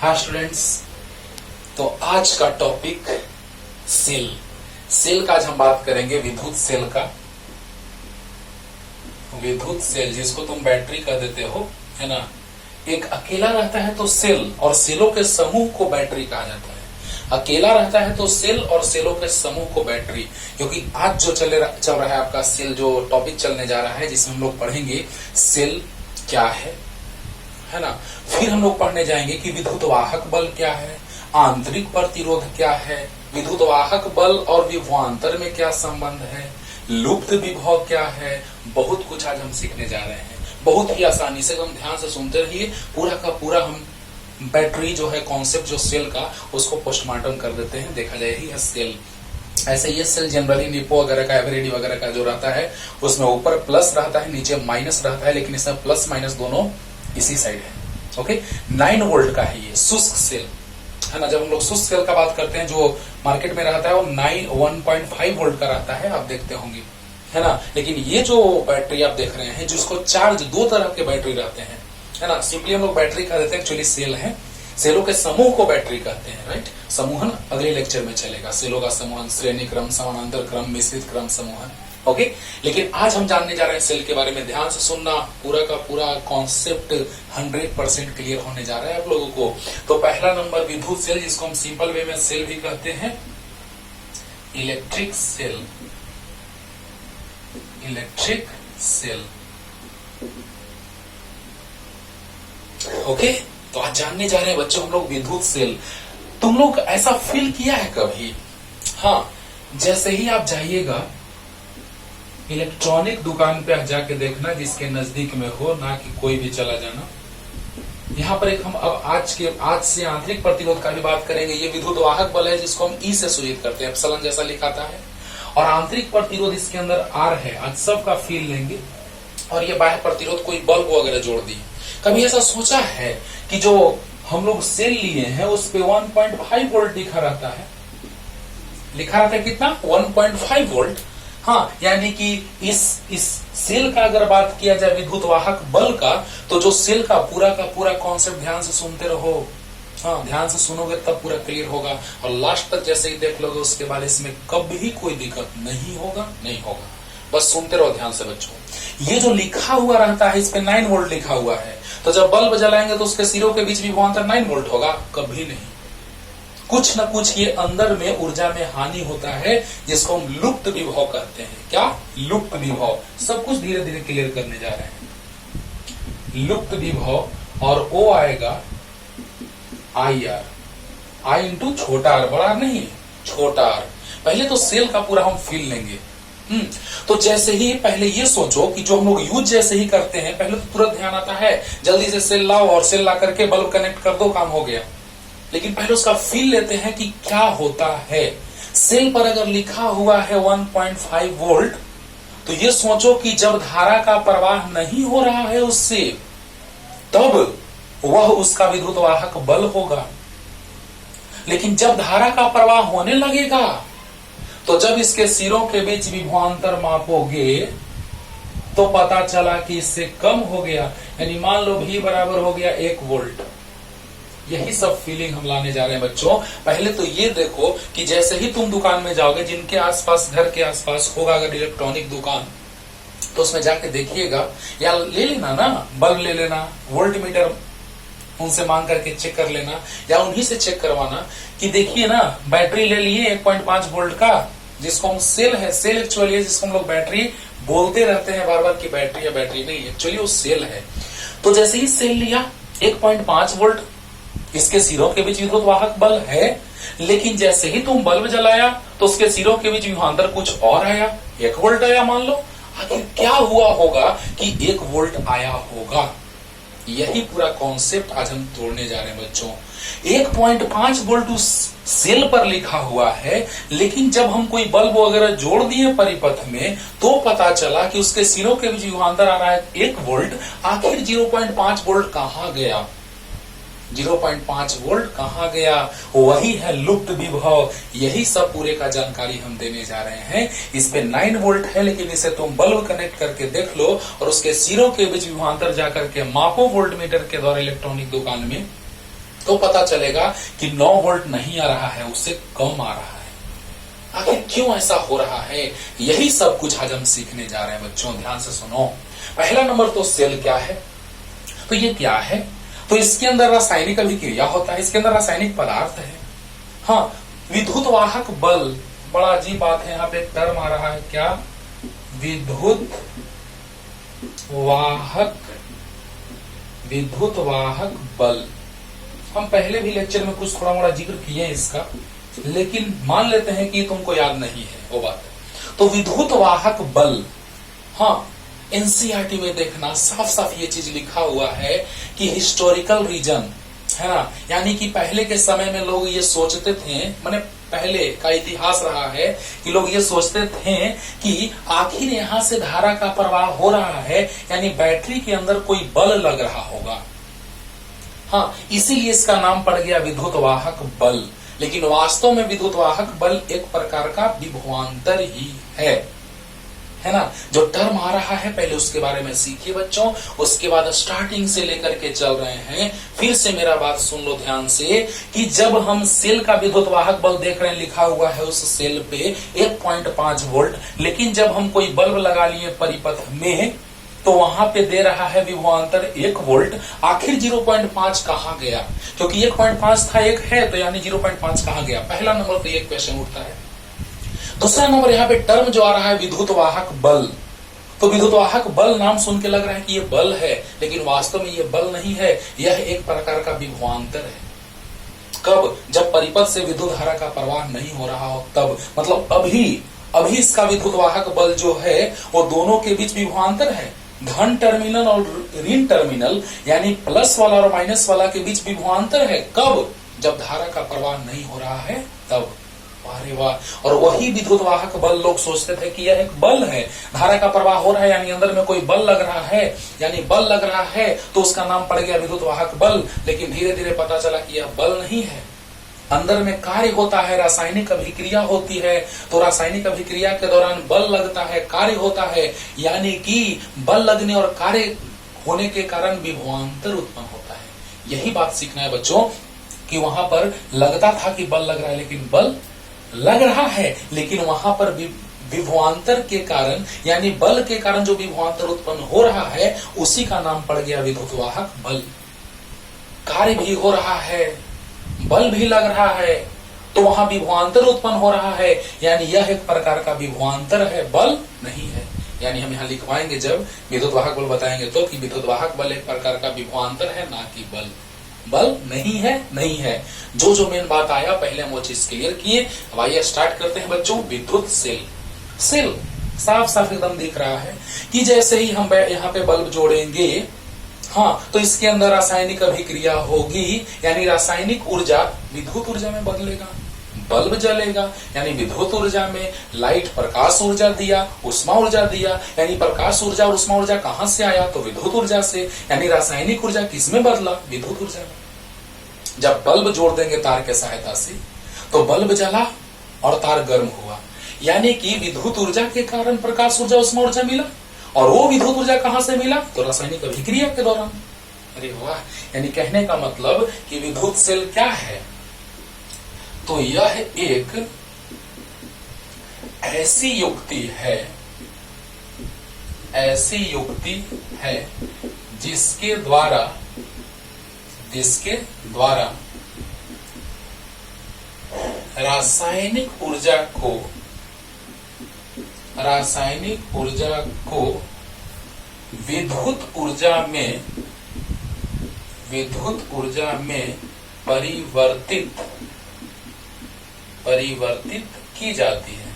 हाँ स्टूडेंट्स, तो आज का टॉपिक सेल का आज हम बात करेंगे विद्युत सेल का। विद्युत सेल जिसको तुम बैटरी कह देते हो, है ना। एक अकेला रहता है तो सेल, और सेलों के समूह को बैटरी कहा जाता है। अकेला रहता है तो सेल, और सेलों के समूह को बैटरी। क्योंकि आज जो चल रहा है आपका सेल, जो टॉपिक चलने जा रहा है, जिसमें हम लोग पढ़ेंगे सेल क्या है ना। फिर हम लोग पढ़ने जाएंगे कि विद्युत वाहक बल क्या है, आंतरिक प्रतिरोध क्या है, विद्युत वाहक बल और विभवांतर में क्या संबंध है, लुप्त विभव क्या है। बहुत कुछ आज हम सीखने जा रहे हैं, बहुत ही आसानी से। हम ध्यान से सुनते रहिए, पूरा का पूरा हम बैटरी जो है कॉन्सेप्ट जो सेल का, उसको पोस्टमार्टम कर देते हैं। देखा जाए ही सेल ऐसे, ये सेल जनरली निपो वगैरह का, एवरेडी वगैरह का जो रहता है, उसमें ऊपर प्लस रहता है, नीचे माइनस रहता है, लेकिन इसमें प्लस माइनस दोनों इसी साइड है। ओके, 9 वोल्ट का है ये शुष्क सेल, है ना। जब हम लोग शुष्क सेल का बात करते हैं, जो मार्केट में रहता है वो 1.5 वोल्ट का रहता है, आप देखते होंगे, है ना। लेकिन ये जो बैटरी आप देख रहे हैं, जिसको चार्ज, दो तरह के बैटरी रहते हैं, है ना। सिंपली हम लोग बैटरी कह देते हैं, एक्चुअली सेल है। सेलों के समूह को बैटरी कहते हैं, राइट। समूहन अगले लेक्चर में चलेगा, सेलों का समूहन, श्रेणी क्रम, समानांतर क्रम, मिश्रित क्रम, समूहन। ओके, लेकिन आज हम जानने जा रहे हैं सेल के बारे में। ध्यान से सुनना, पूरा का पूरा कॉन्सेप्ट 100% क्लियर होने जा रहा है आप लोगों को। तो पहला नंबर विद्युत सेल, जिसको हम सिंपल वे में सेल भी कहते हैं, electric cell. Electric cell, okay. तो आज जानने जा रहे हैं बच्चों हम लोग विद्युत सेल। तुम लोग ऐसा फील किया है कभी? हाँ, जैसे ही आप जाइएगा इलेक्ट्रॉनिक दुकान पे जाके देखना, जिसके नजदीक में हो, ना कि कोई भी चला जाना। यहाँ पर एक हम अब आज से आंतरिक प्रतिरोध का भी बात करेंगे। ये विद्युत वाहक बल है, जिसको हम ई से सूचित करते हैं, एप्सिलॉन जैसा लिखाता है। और आंतरिक प्रतिरोध इसके अंदर आर है। आज सबका फील लेंगे। और ये बाह्य प्रतिरोध कोई बल्ब वगैरह जोड़ दी। कभी ऐसा सोचा है कि जो हम लोग सेल लिए हैं उस पे 1.5 वोल्ट लिखा रहता है? लिखा रहता है कितना? 1.5 वोल्ट। हाँ, यानी कि इस सेल का अगर बात किया जाए विद्युत वाहक बल का, तो जो सेल का पूरा कॉन्सेप्ट, ध्यान से सुनते रहो। हाँ, ध्यान से सुनोगे तब पूरा क्लियर होगा, और लास्ट तक जैसे ही देख लोगे उसके बाद इसमें कभी कोई दिक्कत नहीं होगा। बस सुनते रहो ध्यान से बच्चों। ये जो लिखा हुआ रहता है, इस पे 9 वोल्ट लिखा हुआ है, तो जब बल्ब जलाएंगे तो उसके सिरों के बीच विभवांतर 9 वोल्ट होगा? कभी नहीं। कुछ न कुछ ये अंदर में ऊर्जा में हानि होता है, जिसको हम लुप्त विभव कहते हैं। क्या? लुप्त विभव। सब कुछ धीरे धीरे क्लियर करने जा रहे हैं। लुप्त विभव, और ओ आएगा IR, आई इंटू छोटा आर, बड़ा आर नहीं, छोटा आर। पहले तो सेल का पूरा हम फील लेंगे। तो जैसे ही पहले ये सोचो कि जो हम लोग यूज जैसे ही करते हैं, पहले तो तुरंत ध्यान आता है जल्दी से सेल लाओ, और सेल ला करके बल्ब कनेक्ट कर दो, काम हो गया। लेकिन पहले उसका फील लेते हैं कि क्या होता है। सेल पर अगर लिखा हुआ है 1.5 वोल्ट, तो ये सोचो कि जब धारा का प्रवाह नहीं हो रहा है उससे, तब वह उसका विद्युत वाहक बल होगा। लेकिन जब धारा का प्रवाह होने लगेगा, तो जब इसके सिरों के बीच विभवांतर मापोगे, तो पता चला कि इससे कम हो गया। यानी मान लो V बराबर हो गया 1 वोल्ट। यही सब फीलिंग हम लाने जा रहे हैं बच्चों। पहले तो ये देखो कि जैसे ही तुम दुकान में जाओगे, जिनके आसपास, घर के आसपास होगा अगर इलेक्ट्रॉनिक दुकान, तो उसमें जाके देखिएगा, या ले लेना ना, बल्ब ले लेना, वोल्ट मीटर उनसे मांग करके चेक कर लेना, या उन्हीं से चेक करवाना कि देखिए ना, बैटरी ले लिए 1.5 वोल्ट का, जिसको हम सेल है। सेल एक्चुअली है, जिसको हम लोग बैटरी बोलते रहते हैं बार बार कि बैटरी या बैटरी नहीं, एक्चुअली वो सेल है। तो जैसे ही सेल लिया 1.5 वोल्ट, इसके सिरों के बीच विद्युत वाहक बल है। लेकिन जैसे ही तुम बल्ब जलाया, तो उसके सिरों के बीच विभवांतर कुछ और आया, 1 वोल्ट आया मान लो। आखिर क्या हुआ होगा कि 1 वोल्ट आया होगा? यही पूरा कॉन्सेप्ट आज हम तोड़ने जा रहे हैं बच्चों। 1.5 वोल्ट उस सेल पर लिखा हुआ है, लेकिन जब हम कोई बल्ब वगैरह जोड़ दिए परिपथ में, तो पता चला कि उसके सिरों के बीच विभवांतर आ रहा है 1 वोल्ट। आखिर 0.5 वोल्ट कहां गया? 0.5 वोल्ट कहां गया? वही है लुप्त विभव। यही सब पूरे का जानकारी हम देने जा रहे हैं। इस पे 9 वोल्ट है, लेकिन इसे तुम बल्ब कनेक्ट करके देख लो, और उसके सिरों के बीच विभवांतर जाकर के मापो वोल्ट मीटर के द्वारा इलेक्ट्रॉनिक दुकान में, तो पता चलेगा कि 9 वोल्ट नहीं आ रहा है, उससे कम आ रहा है। आखिर क्यों ऐसा हो रहा है, यही सब कुछ आज हम सीखने जा रहे हैं बच्चों, ध्यान से सुनो। पहला नंबर तो सेल क्या है, तो ये क्या है, तो इसके अंदर रासायनिक अभिक्रिया होता है, इसके अंदर रासायनिक पदार्थ है। हाँ, विद्युत वाहक बल, बड़ा अजीब बात है, यहाँ पे एक टर्म आ रहा है, क्या, विद्युत वाहक बल। हम पहले भी लेक्चर में कुछ थोड़ा मोड़ा जिक्र किए हैं इसका, लेकिन मान लेते हैं कि तुमको याद नहीं है वो बात। तो विद्युत वाहक बल, हाँ, एनसीईआरटी में देखना साफ साफ ये चीज लिखा हुआ है कि हिस्टोरिकल रीजन है ना, यानी कि पहले के समय में लोग ये सोचते थे, माने पहले का इतिहास रहा है कि लोग ये सोचते थे कि आखिर यहाँ से धारा का प्रवाह हो रहा है, यानी बैटरी के अंदर कोई बल लग रहा होगा। हाँ, इसीलिए इसका नाम पड़ गया विद्युत वाहक बल। लेकिन वास्तव में विद्युत वाहक बल एक प्रकार का विभवांतर ही है ना। जो टर्म आ रहा है पहले उसके बारे में सीखिए बच्चों, उसके बाद स्टार्टिंग से लेकर के चल रहे हैं। फिर से मेरा बात सुन लो ध्यान से कि जब हम सेल का विद्युत वाहक बल देख रहे हैं, लिखा हुआ है उस सेल पे 1.5 वोल्ट, लेकिन जब हम कोई बल्ब लगा लिए परिपथ में तो वहां पे दे रहा है विभवांतर 1 वोल्ट। आखिर 0.5 कहां गया, क्योंकि 1.5 था, 1 है, तो यानी 0.5 कहां गया। पहला नंबर तो ये क्वेश्चन उठता है। दूसरा नंबर यहाँ पे टर्म जो आ रहा है विद्युत वाहक बल, तो विद्युत वाहक बल नाम सुन के लग रहा है कि ये बल है, लेकिन वास्तव में ये बल नहीं है, यह एक प्रकार का विभवांतर है। कब, जब परिपथ से विद्युत धारा का प्रवाह नहीं हो रहा हो तब, मतलब अभी इसका विद्युत वाहक बल जो है वो दोनों के बीच विभवांतर है। धन टर्मिनल और ऋण टर्मिनल यानी प्लस वाला और माइनस वाला के बीच विभवांतर है। कब, जब धारा का प्रवाह नहीं हो रहा है तब। अरे वाह, और वही विद्युत वाहक बल लोग सोचते थे कि यह एक बल है, धारा का प्रवाह हो रहा है यानी अंदर में कोई बल लग रहा है, यानी बल लग रहा है तो उसका नाम पड़ गया विद्युत वाहक बल। लेकिन धीरे धीरे पता चला कि यह बल नहीं है, अंदर में कार्य होता है, रासायनिक अभिक्रिया होती है, तो रासायनिक अभिक्रिया के दौरान बल लगता है, कार्य होता है, यानी कि बल लगने और कार्य होने के कारण विभवांतर उत्पन्न होता है। यही बात सीखना है बच्चों कि वहां पर लगता था कि बल लग रहा है, लेकिन बल लग रहा है, लेकिन वहां पर विभवांतर के कारण यानी बल के कारण जो विभवांतर उत्पन्न हो रहा है उसी का नाम पड़ गया विद्युत वाहक बल। कार्य भी हो रहा है, बल भी लग रहा है, तो वहां विभवांतर उत्पन्न हो रहा है, यानी यह एक प्रकार का विभवांतर है, बल नहीं है। यानी हम यहाँ लिखवाएंगे जब विद्युत वाहक बल बताएंगे तो कि विद्युत वाहक बल एक प्रकार का विभवांतर है, ना कि बल। बल नहीं है। जो मेन बात आया पहले हम वो चीज क्लियर किए। अब आइए स्टार्ट करते हैं बच्चों। विद्युत सेल साफ साफ एकदम दिख रहा है कि जैसे ही हम यहाँ पे बल्ब जोड़ेंगे, हाँ, तो इसके अंदर रासायनिक अभिक्रिया होगी, यानी रासायनिक ऊर्जा विद्युत ऊर्जा में बदलेगा, बल्ब जलेगा, यानी विद्युत ऊर्जा में लाइट प्रकाश ऊर्जा दिया, उष्मा ऊर्जा दिया, यानी प्रकाश ऊर्जा और उष्मा ऊर्जा कहां से आया, तो विद्युत ऊर्जा से, यानी रासायनिक ऊर्जा किसमें बदला, विद्युत ऊर्जा में। जब बल्ब जोड़ देंगे तार के सहायता से तो बल्ब जला और तार गर्म हुआ, यानी कि विद्युत ऊर्जा के कारण प्रकाश ऊर्जा उष्मा ऊर्जा मिला, और वो विद्युत ऊर्जा कहां से मिला, तो रासायनिक अभिक्रिया के दौरान। अरे वाह, यानी कहने का मतलब कि विद्युत सेल क्या है, तो यह एक ऐसी युक्ति है जिसके द्वारा रासायनिक ऊर्जा को विद्युत ऊर्जा में परिवर्तित की जाती है।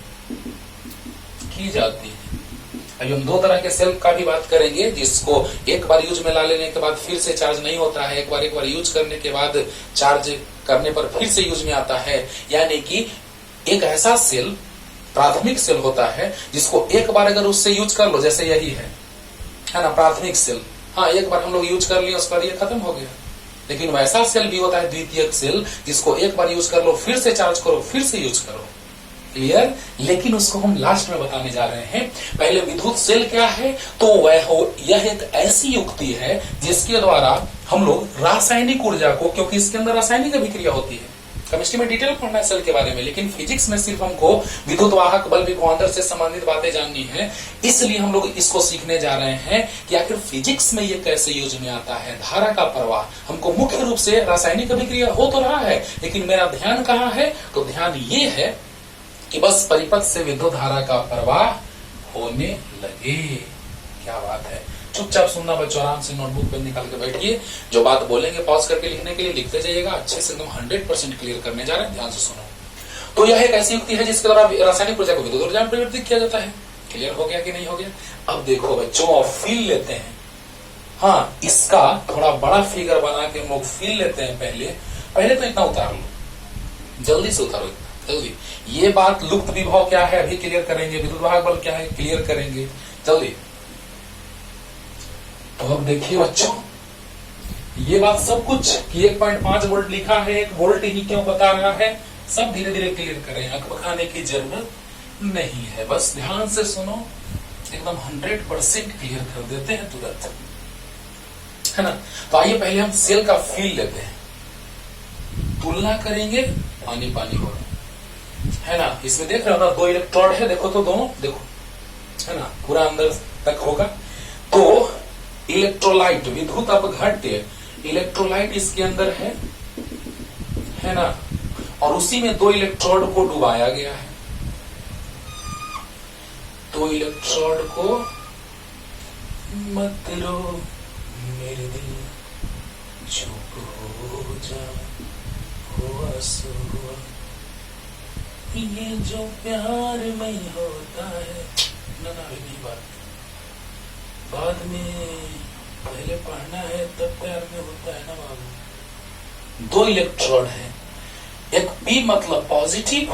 अभी हम दो तरह के सेल का भी बात करेंगे, जिसको एक बार यूज में ला लेने के बाद फिर से चार्ज नहीं होता है, एक बार यूज करने के बाद चार्ज करने पर फिर से यूज में आता है। यानी कि एक ऐसा सेल प्राथमिक सेल होता है जिसको एक बार अगर उससे यूज कर लो, जैसे यही है ना प्राथमिक सेल, हाँ, एक बार हम लोग यूज कर लिए उसके बाद ये खत्म हो गया। लेकिन वैसा सेल भी होता है द्वितीयक सेल, जिसको एक बार यूज कर लो, फिर से चार्ज करो, फिर से यूज करो, क्लियर। लेकिन उसको हम लास्ट में बताने जा रहे हैं। पहले विद्युत सेल क्या है, तो यह एक ऐसी युक्ति है जिसके द्वारा हम लोग रासायनिक ऊर्जा को, क्योंकि इसके अंदर रासायनिक अभिक्रिया होती है, केमिस्ट्री में डिटेल पढ़ना है सेल के बारे में, लेकिन फिजिक्स में सिर्फ हमको विद्युत वाहक बल विभवांतर से संबंधित बातें जाननी है। इसलिए हम लोग इसको सीखने जा रहे हैं कि आखिर फिजिक्स में ये कैसे यूज में आता है। धारा का प्रवाह हमको मुख्य रूप से रासायनिक अभिक्रिया हो तो रहा है, लेकिन मेरा ध्यान कहाँ है, तो ध्यान ये है कि बस परिपथ से विद्युत धारा का प्रवाह होने लगे। क्या बात है। चुपचाप सुनना बच्चों, आराम से नोटबुक पेन निकाल के बैठिए। जो बात बोलेंगे पॉज करके लिखने के लिए लिखते जाइएगा। अच्छे से एकदम 100% क्लियर करने जा रहे हैं, ध्यान से सुनो। तो यह एक ऐसी युक्ति है जिसके द्वारा रासायनिक ऊर्जा को विद्युत ऊर्जा में परिवर्तित किया जाता है। क्लियर हो गया कि नहीं हो गया। अब देखो बच्चों, और फील लेते हैं। हाँ, इसका थोड़ा बड़ा फिगर बना के हम लोग फील लेते हैं। पहले तो इतना उतार लो, जल्दी से उतारो, जल्दी। ये बात लुप्त विभव क्या है अभी क्लियर करेंगे, विद्युत वाहक बल क्या है क्लियर करेंगे, जल्दी। तो अब देखिए बच्चों, ये बात सब कुछ कि 1.5 वोल्ट लिखा है, 1 वोल्ट ही क्यों बता रहा है, सब धीरे धीरे क्लियर करें। अक बखाने की जरूरत नहीं है, बस ध्यान से सुनो, एकदम 100% क्लियर कर देते हैं तुरंत, है ना। तो आइए पहले हम सेल का फील लेते हैं, तुलना करेंगे, पानी पानी हो रहा है ना। इसमें देख रहे हो ना, 2 इलेक्ट्रोड है, देखो तो दोनों, देखो, है ना, पूरा अंदर तक होगा। तो इलेक्ट्रोलाइट, विद्युत अपघट्य इलेक्ट्रोलाइट इसके अंदर है ना, और उसी में 2 इलेक्ट्रोड को डुबाया गया है। 2 इलेक्ट्रोड को मत रो मेरे दिल, चुप हो जा, हुआ सो हुआ, ये जो प्यार में होता है ना, नहीं बात बाद में, पहले पढ़ना है तब प्यार में होता है ना बाबू। 2 इलेक्ट्रोड है, एक P मतलब पॉजिटिव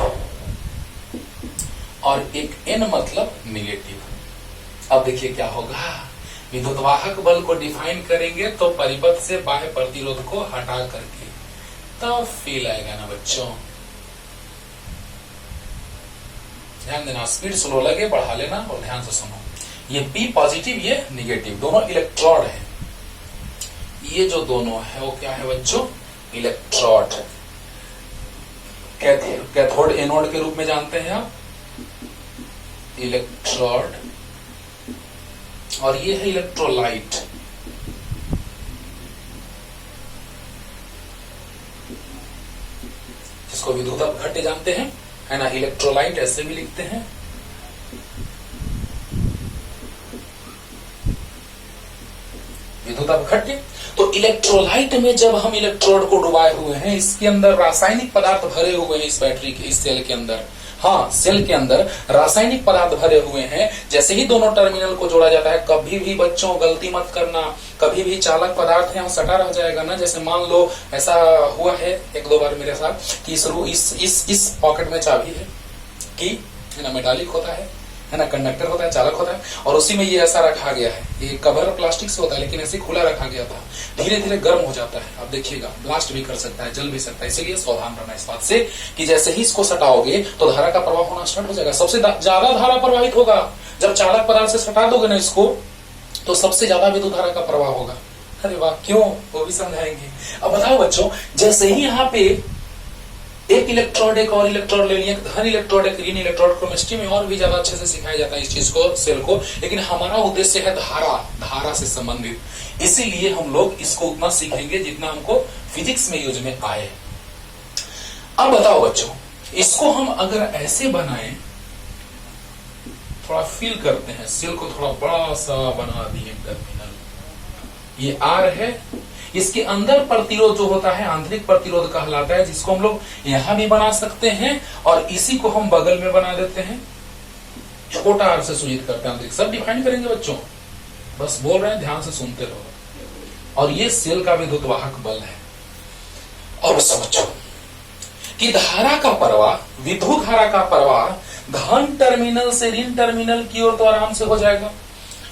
और एक N मतलब निगेटिव। अब देखिए क्या होगा, विद्युत वाहक बल को डिफाइन करेंगे तो परिपथ से बाह्य प्रतिरोध को हटा करके, तब फील आएगा ना बच्चों। ध्यान देना, स्पीड स्लो लगे बढ़ा लेना और ध्यान से सुनो। ये P पॉजिटिव, ये निगेटिव, दोनों इलेक्ट्रोड है। ये जो दोनों है वो क्या है बच्चों, इलेक्ट्रोड। कैथोड एनोड के रूप में जानते हैं आप, इलेक्ट्रोड, और ये है इलेक्ट्रोलाइट। जिसको विद्युत अपघट्य जानते हैं, है ना। इलेक्ट्रोलाइट ऐसे भी लिखते हैं, विद्युत अपघट्य। तो इलेक्ट्रोलाइट में जब हम इलेक्ट्रोड को डुबाए हुए हैं, इसके अंदर रासायनिक पदार्थ भरे हुए हैं, इस बैटरी के, इस सेल के अंदर, हाँ सेल के अंदर रासायनिक पदार्थ भरे हुए हैं। जैसे ही दोनों टर्मिनल को जोड़ा जाता है, कभी भी बच्चों गलती मत करना, कभी भी चालक पदार्थ यहाँ सटा रह जाएगा ना। जैसे मान लो ऐसा हुआ है 1-2 बार मेरे साथ कि इस पॉकेट में चाबी है कि, है ना, मेटालिक होता है ना, कंडक्टर होता है, चालक होता है, और उसी में ये ऐसा रखा गया है। ये कवर प्लास्टिक से होता है, लेकिन ऐसे खुला रखा गया था। धीरे धीरे गर्म हो जाता है, अब देखिएगा ब्लास्ट भी कर सकता है, जल भी सकता है। इसीलिए सावधान रहना इस बात से कि जैसे ही इसको सटाओगे तो धारा का प्रवाह होना स्टार्ट हो जाएगा। सबसे ज्यादा धारा प्रवाहित होगा जब चालक पदार्थ से सटा दोगे ना इसको, तो सबसे ज्यादा विद्युत धारा का प्रवाह होगा। अरे वाह, क्यों, वो भी समझाएंगे। अब बताओ बच्चों, जैसे ही यहाँ पे एक इलेक्ट्रोड एक और इलेक्ट्रोड ले लिए, धन इलेक्ट्रोड एक ऋण इलेक्ट्रोड, केमिस्ट्री में और भी ज्यादा अच्छे से सिखाया जाता है इस चीज को, सेल को, लेकिन हमारा उद्देश्य है धारा से संबंधित। इसीलिए हम लोग इसको उतना सीखेंगे जितना हमको फिजिक्स में यूज में आए। अब बताओ बच्चों, इसको हम अगर ऐसे बनाएं, थोड़ा फील करते हैं, सेल को थोड़ा बड़ा सा बना दिए टर्मिनल, ये R है, इसके अंदर प्रतिरोध जो होता है आंतरिक प्रतिरोध कहलाता है, जिसको हम लोग यहां भी बना सकते हैं और इसी को हम बगल में बना देते हैं, छोटा R से सूचित करते हैं आंतरिक। सब डिफाइन करेंगे बच्चों, बस बोल रहे हैं, ध्यान से सुनते रहो। और ये सेल का विद्युत वाहक बल है। और समझो कि धारा का प्रवाह, विद्युत धारा का प्रवाह धन टर्मिनल से ऋण टर्मिनल की ओर तो आराम से हो जाएगा।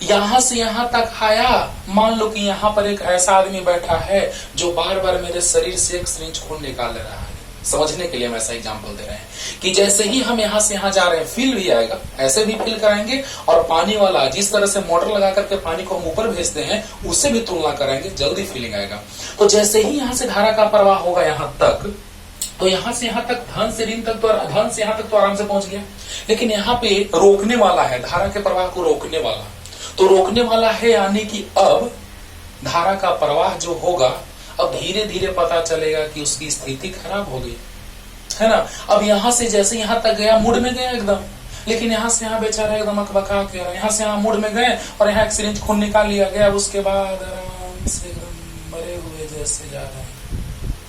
यहां से यहां तक आया, मान लो कि यहां पर एक ऐसा आदमी बैठा है जो बार बार मेरे शरीर से एक सिरिंज खून निकाल रहा है, समझने के लिए हम ऐसा एग्जाम्पल दे रहे हैं कि जैसे ही हम यहाँ से यहाँ जा रहे हैं फील भी आएगा, ऐसे भी फील कराएंगे, और पानी वाला जिस तरह से मोटर लगा करके पानी को हम ऊपर भेजते हैं उससे भी तुलना कराएंगे, जल्दी फीलिंग आएगा। तो जैसे ही यहाँ से धारा का प्रवाह होगा यहाँ तक, तो यहाँ से यहाँ तक धन से ऋण तक, तो धन से यहाँ तक तो आराम से पहुंच गया, लेकिन यहाँ पे रोकने वाला है, धारा के प्रवाह को रोकने वाला, तो रोकने वाला है, यानी कि अब धारा का प्रवाह जो होगा, अब धीरे धीरे पता चलेगा कि उसकी स्थिति खराब हो गई है ना। अब यहाँ से जैसे यहाँ तक गया, मूड में गया एकदम, लेकिन यहाँ से यहाँ बेचारा एकदम अकबका के रहा, यहाँ से यहाँ मूड में गए और यहाँ एक सिरिंज खून निकाल लिया गया, उसके बाद आराम से एकदम मरे हुए जैसे जा रहे हैं।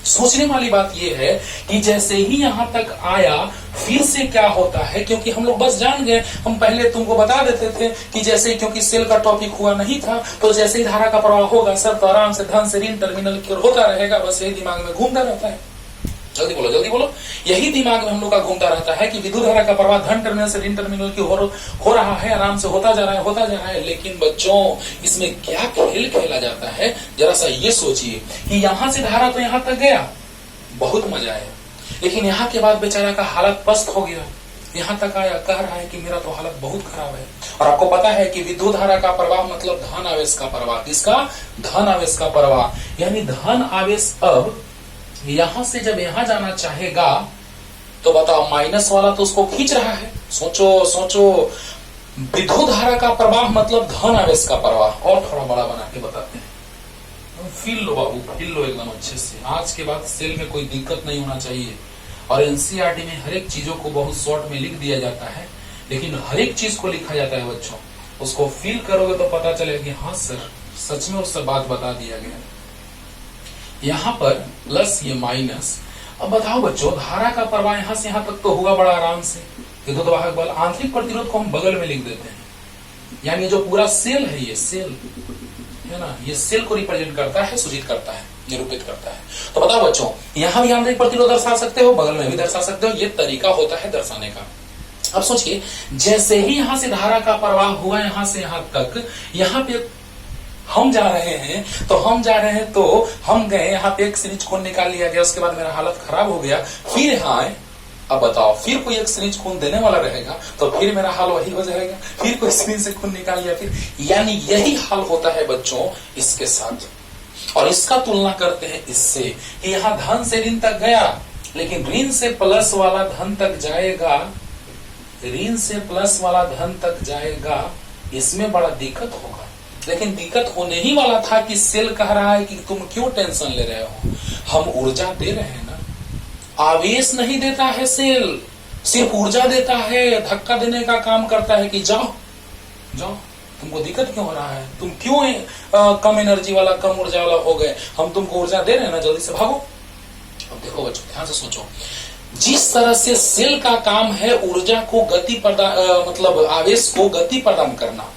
सोचने वाली बात यह है कि जैसे ही यहां तक आया फिर से क्या होता है, क्योंकि हम लोग बस जान गए, हम पहले तुमको बता देते थे कि जैसे क्योंकि सेल का टॉपिक हुआ नहीं था, तो जैसे ही धारा का प्रवाह होगा सर तो आराम से धन से ऋण टर्मिनल की ओर होता रहेगा, बस यही दिमाग में घूमता रहता है। जल्दी बोलो जल्दी बोलो, यही दिमाग में हम लोग का घूमता रहता है कि विद्युत धारा का प्रवाह धन टर्मिनल से ऋण टर्मिनल की हो रहा है, आराम से होता जा रहा है। लेकिन बच्चों इसमें क्या खेल खेला जाता है, जरा सा ये सोचिए कि यहां से धारा तो यहां तक गया, बहुत मजा आया, लेकिन यहाँ के बाद बेचारा का हालत पस्त हो गया, यहाँ तक आया, कह रहा है कि मेरा तो हालत बहुत खराब है। और आपको पता है कि विद्युत धारा का प्रवाह मतलब धन आवेश का प्रवाह, किसका? धन आवेश का प्रवाह, यानी धन आवेश अब यहां से जब यहां जाना चाहेगा तो बताओ माइनस वाला तो उसको खींच रहा है। सोचो विद्युत धारा का प्रवाह मतलब धन आवेश का प्रवाह। और थोड़ा बड़ा बना के बताते हैं, फील लो बाबू, फील लो एकदम अच्छे से। आज के बाद सेल में कोई दिक्कत नहीं होना चाहिए, और एनसीईआरटी में हर एक चीजों को बहुत शॉर्ट में लिख दिया जाता है, लेकिन हर एक चीज को लिखा जाता है बच्चों, उसको फील करोगे तो पता चलेगा कि हाँ सर सच में उससे बात बता दिया गया। यहाँ पर प्लस ये माइनस। अब बताओ बच्चों धारा का प्रवाह यहाँ से यहाँ तक तो हुआ बड़ा आराम से, विद्युत वाहक बल, आंतरिक प्रतिरोध को हम बगल में लिख देते हैं, यानी जो पूरा सेल है, ये सेल है ना, ये सेल को रिप्रेजेंट करता है, सूचित करता है, निरूपित करता है। तो बताओ बच्चों यहां भी आंतरिक प्रतिरोध दर्शा सकते हो, बगल में भी दर्शा सकते हो, ये तरीका होता है दर्शाने का। अब सोचिए जैसे ही यहां से धारा का प्रवाह हुआ यहां से यहां तक, यहां पे हम जा रहे हैं तो हम गए, यहाँ पे एक सिरिंज खून निकाल लिया गया, उसके बाद मेरा हालत खराब हो गया, फिर यहाँ आए। अब बताओ फिर कोई एक सिरिंज खून देने वाला रहेगा तो फिर मेरा हाल वही हो जाएगा, फिर कोई सिरिंज से खून निकाल लिया, फिर यानी यही हाल होता है बच्चों इसके साथ। और इसका तुलना करते हैं इससे कि यहाँ धन से ऋण तक गया, लेकिन ऋण से प्लस वाला धन तक जाएगा, ऋण से प्लस वाला धन तक जाएगा, इसमें बड़ा दिक्कत होगा। लेकिन दिक्कत होने ही वाला था कि सेल कह रहा है कि तुम क्यों टेंशन ले रहे हो, हम ऊर्जा दे रहे हैं ना, आवेश नहीं देता है सेल, सिर्फ ऊर्जा देता है, धक्का देने का काम करता है कि जाओ जाओ, तुमको दिक्कत क्यों हो रहा है, तुम क्यों कम एनर्जी वाला, कम ऊर्जा वाला हो गए, हम तुमको ऊर्जा दे रहे हैं ना, जल्दी से भागो। अब देखो बच्चों ध्यान से सोचो, जिस तरह से सेल का काम है ऊर्जा को गति मतलब आवेश को गति प्रदान करना,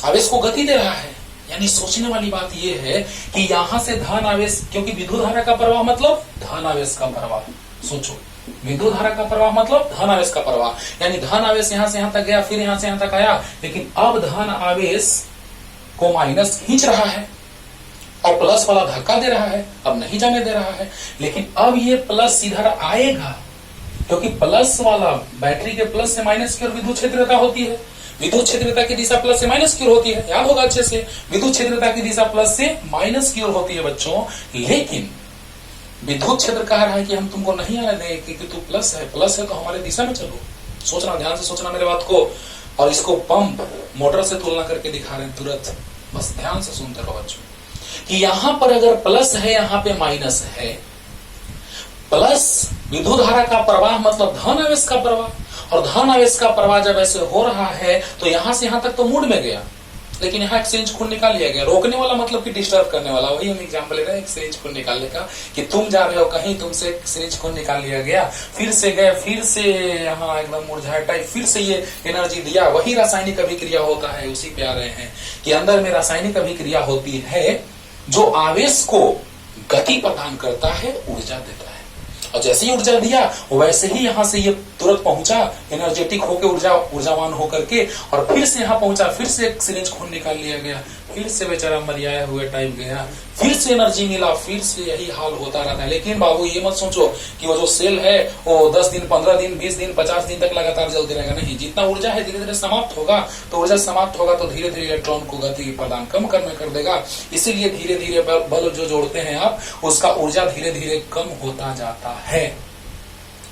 आवेश को गति दे रहा है, यानी सोचने वाली बात यह है कि यहां से धन आवेश, क्योंकि विद्युत धारा का प्रवाह मतलब धन आवेश का प्रवाह, सोचो विद्युत धारा का प्रवाह मतलब धन आवेश का प्रवाह, यानी धन आवेश यहां से यहां तक गया, फिर यहां से यहां तक आया, लेकिन अब धन आवेश को माइनस खींच रहा है और प्लस वाला धक्का दे रहा है, अब नहीं जाने दे रहा है। लेकिन अब ये प्लस इधर आएगा, क्योंकि प्लस वाला बैटरी के प्लस से माइनस की ओर विद्युत क्षेत्रता होती है, विद्युत क्षेत्रता की दिशा प्लस से माइनस की ओर होती है, याद होगा अच्छे से, विद्युत क्षेत्रता की दिशा प्लस से माइनस की ओर होती है बच्चों। लेकिन विद्युत क्षेत्र कह रहा है कि हम तुमको नहीं आने देंगे क्योंकि तू प्लस है तो हमारे दिशा में चलो। सोचना, ध्यान से सोचना मेरे बात को, और इसको पंप मोटर से तुलना करके दिखा रहे हैं तुरंत, बस ध्यान से सुनते रहो बच्चों कि यहां पर अगर प्लस है यहां पे माइनस है, प्लस विद्युत धारा का प्रवाह मतलब धन आवेश का प्रवाह, और धन आवेश का प्रवाह जब ऐसे हो रहा है तो यहां से यहां तक तो मूड में गया, लेकिन यहाँ एक सिरिंज खून निकाल लिया गया, रोकने वाला मतलब कि डिस्टर्ब करने वाला, वही हम एग्जांपल ले रहे हैं एक सिरिंज खून निकालने का, कि तुम जा रहे हो कहीं, तुमसे एक सिरिंज खून निकाल लिया गया, फिर से गए, फिर से यहाँ एकदम मुरझाया टाइप, फिर से ये एनर्जी दिया, वही रासायनिक अभिक्रिया होता है, उसी पे आ रहे हैं कि अंदर में रासायनिक अभिक्रिया होती है जो आवेश को गति प्रदान करता है, ऊर्जा देता है, और जैसे ही ऊर्जा दिया वैसे ही यहां से ये तुरंत पहुंचा, एनर्जेटिक होकर ऊर्जावान होकर के, और फिर से यहां पहुंचा, फिर से एक सिरिंज खून निकाल लिया गया, फिर से बेचारा मरियाए हुए टाइप गया, फिर से एनर्जी मिला, फिर से यही हाल होता रहता है। लेकिन बाबू ये मत सोचो कि वो जो सेल है वो 10 दिन, 15 दिन, 20 दिन, 50 दिन तक लगातार जलते रहेगा, नहीं। जितना ऊर्जा है धीरे धीरे समाप्त होगा, तो ऊर्जा समाप्त होगा तो धीरे धीरे इलेक्ट्रॉन को गति प्रदान कम करना कर देगा। इसीलिए धीरे धीरे बल्ब जो जोड़ते हैं आप, उसका ऊर्जा धीरे धीरे कम होता जाता है।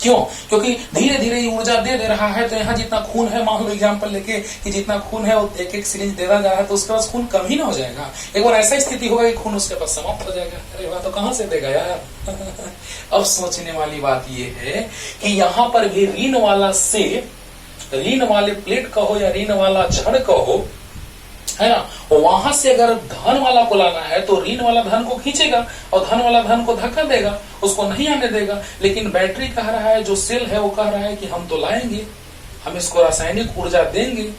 क्यों? क्योंकि धीरे धीरे ये ऊर्जा दे रहा है। तो यहाँ जितना खून है, मान लो एग्जाम्पल लेके कि जितना खून है वो एक एक सिरिंज देता जा रहा है, तो उसके पास खून कम ही ना हो जाएगा। एक बार ऐसा स्थिति होगा कि खून उसके पास समाप्त हो जाएगा। अरे वाह, तो कहां से देगा यार। अब सोचने वाली बात ये है कि यहाँ पर भी ऋण वाला से, ऋण वाले प्लेट कहो या ऋण वाला छड़ कहो, है ना, वहां से अगर धन वाला को लाना है तो ऋण वाला धन को खींचेगा और धन वाला धन को धक्का देगा, उसको नहीं आने देगा। लेकिन बैटरी कह रहा है, जो सेल है वो कह रहा है कि हम तो लाएंगे, हम इसको रासायनिक ऊर्जा देंगे।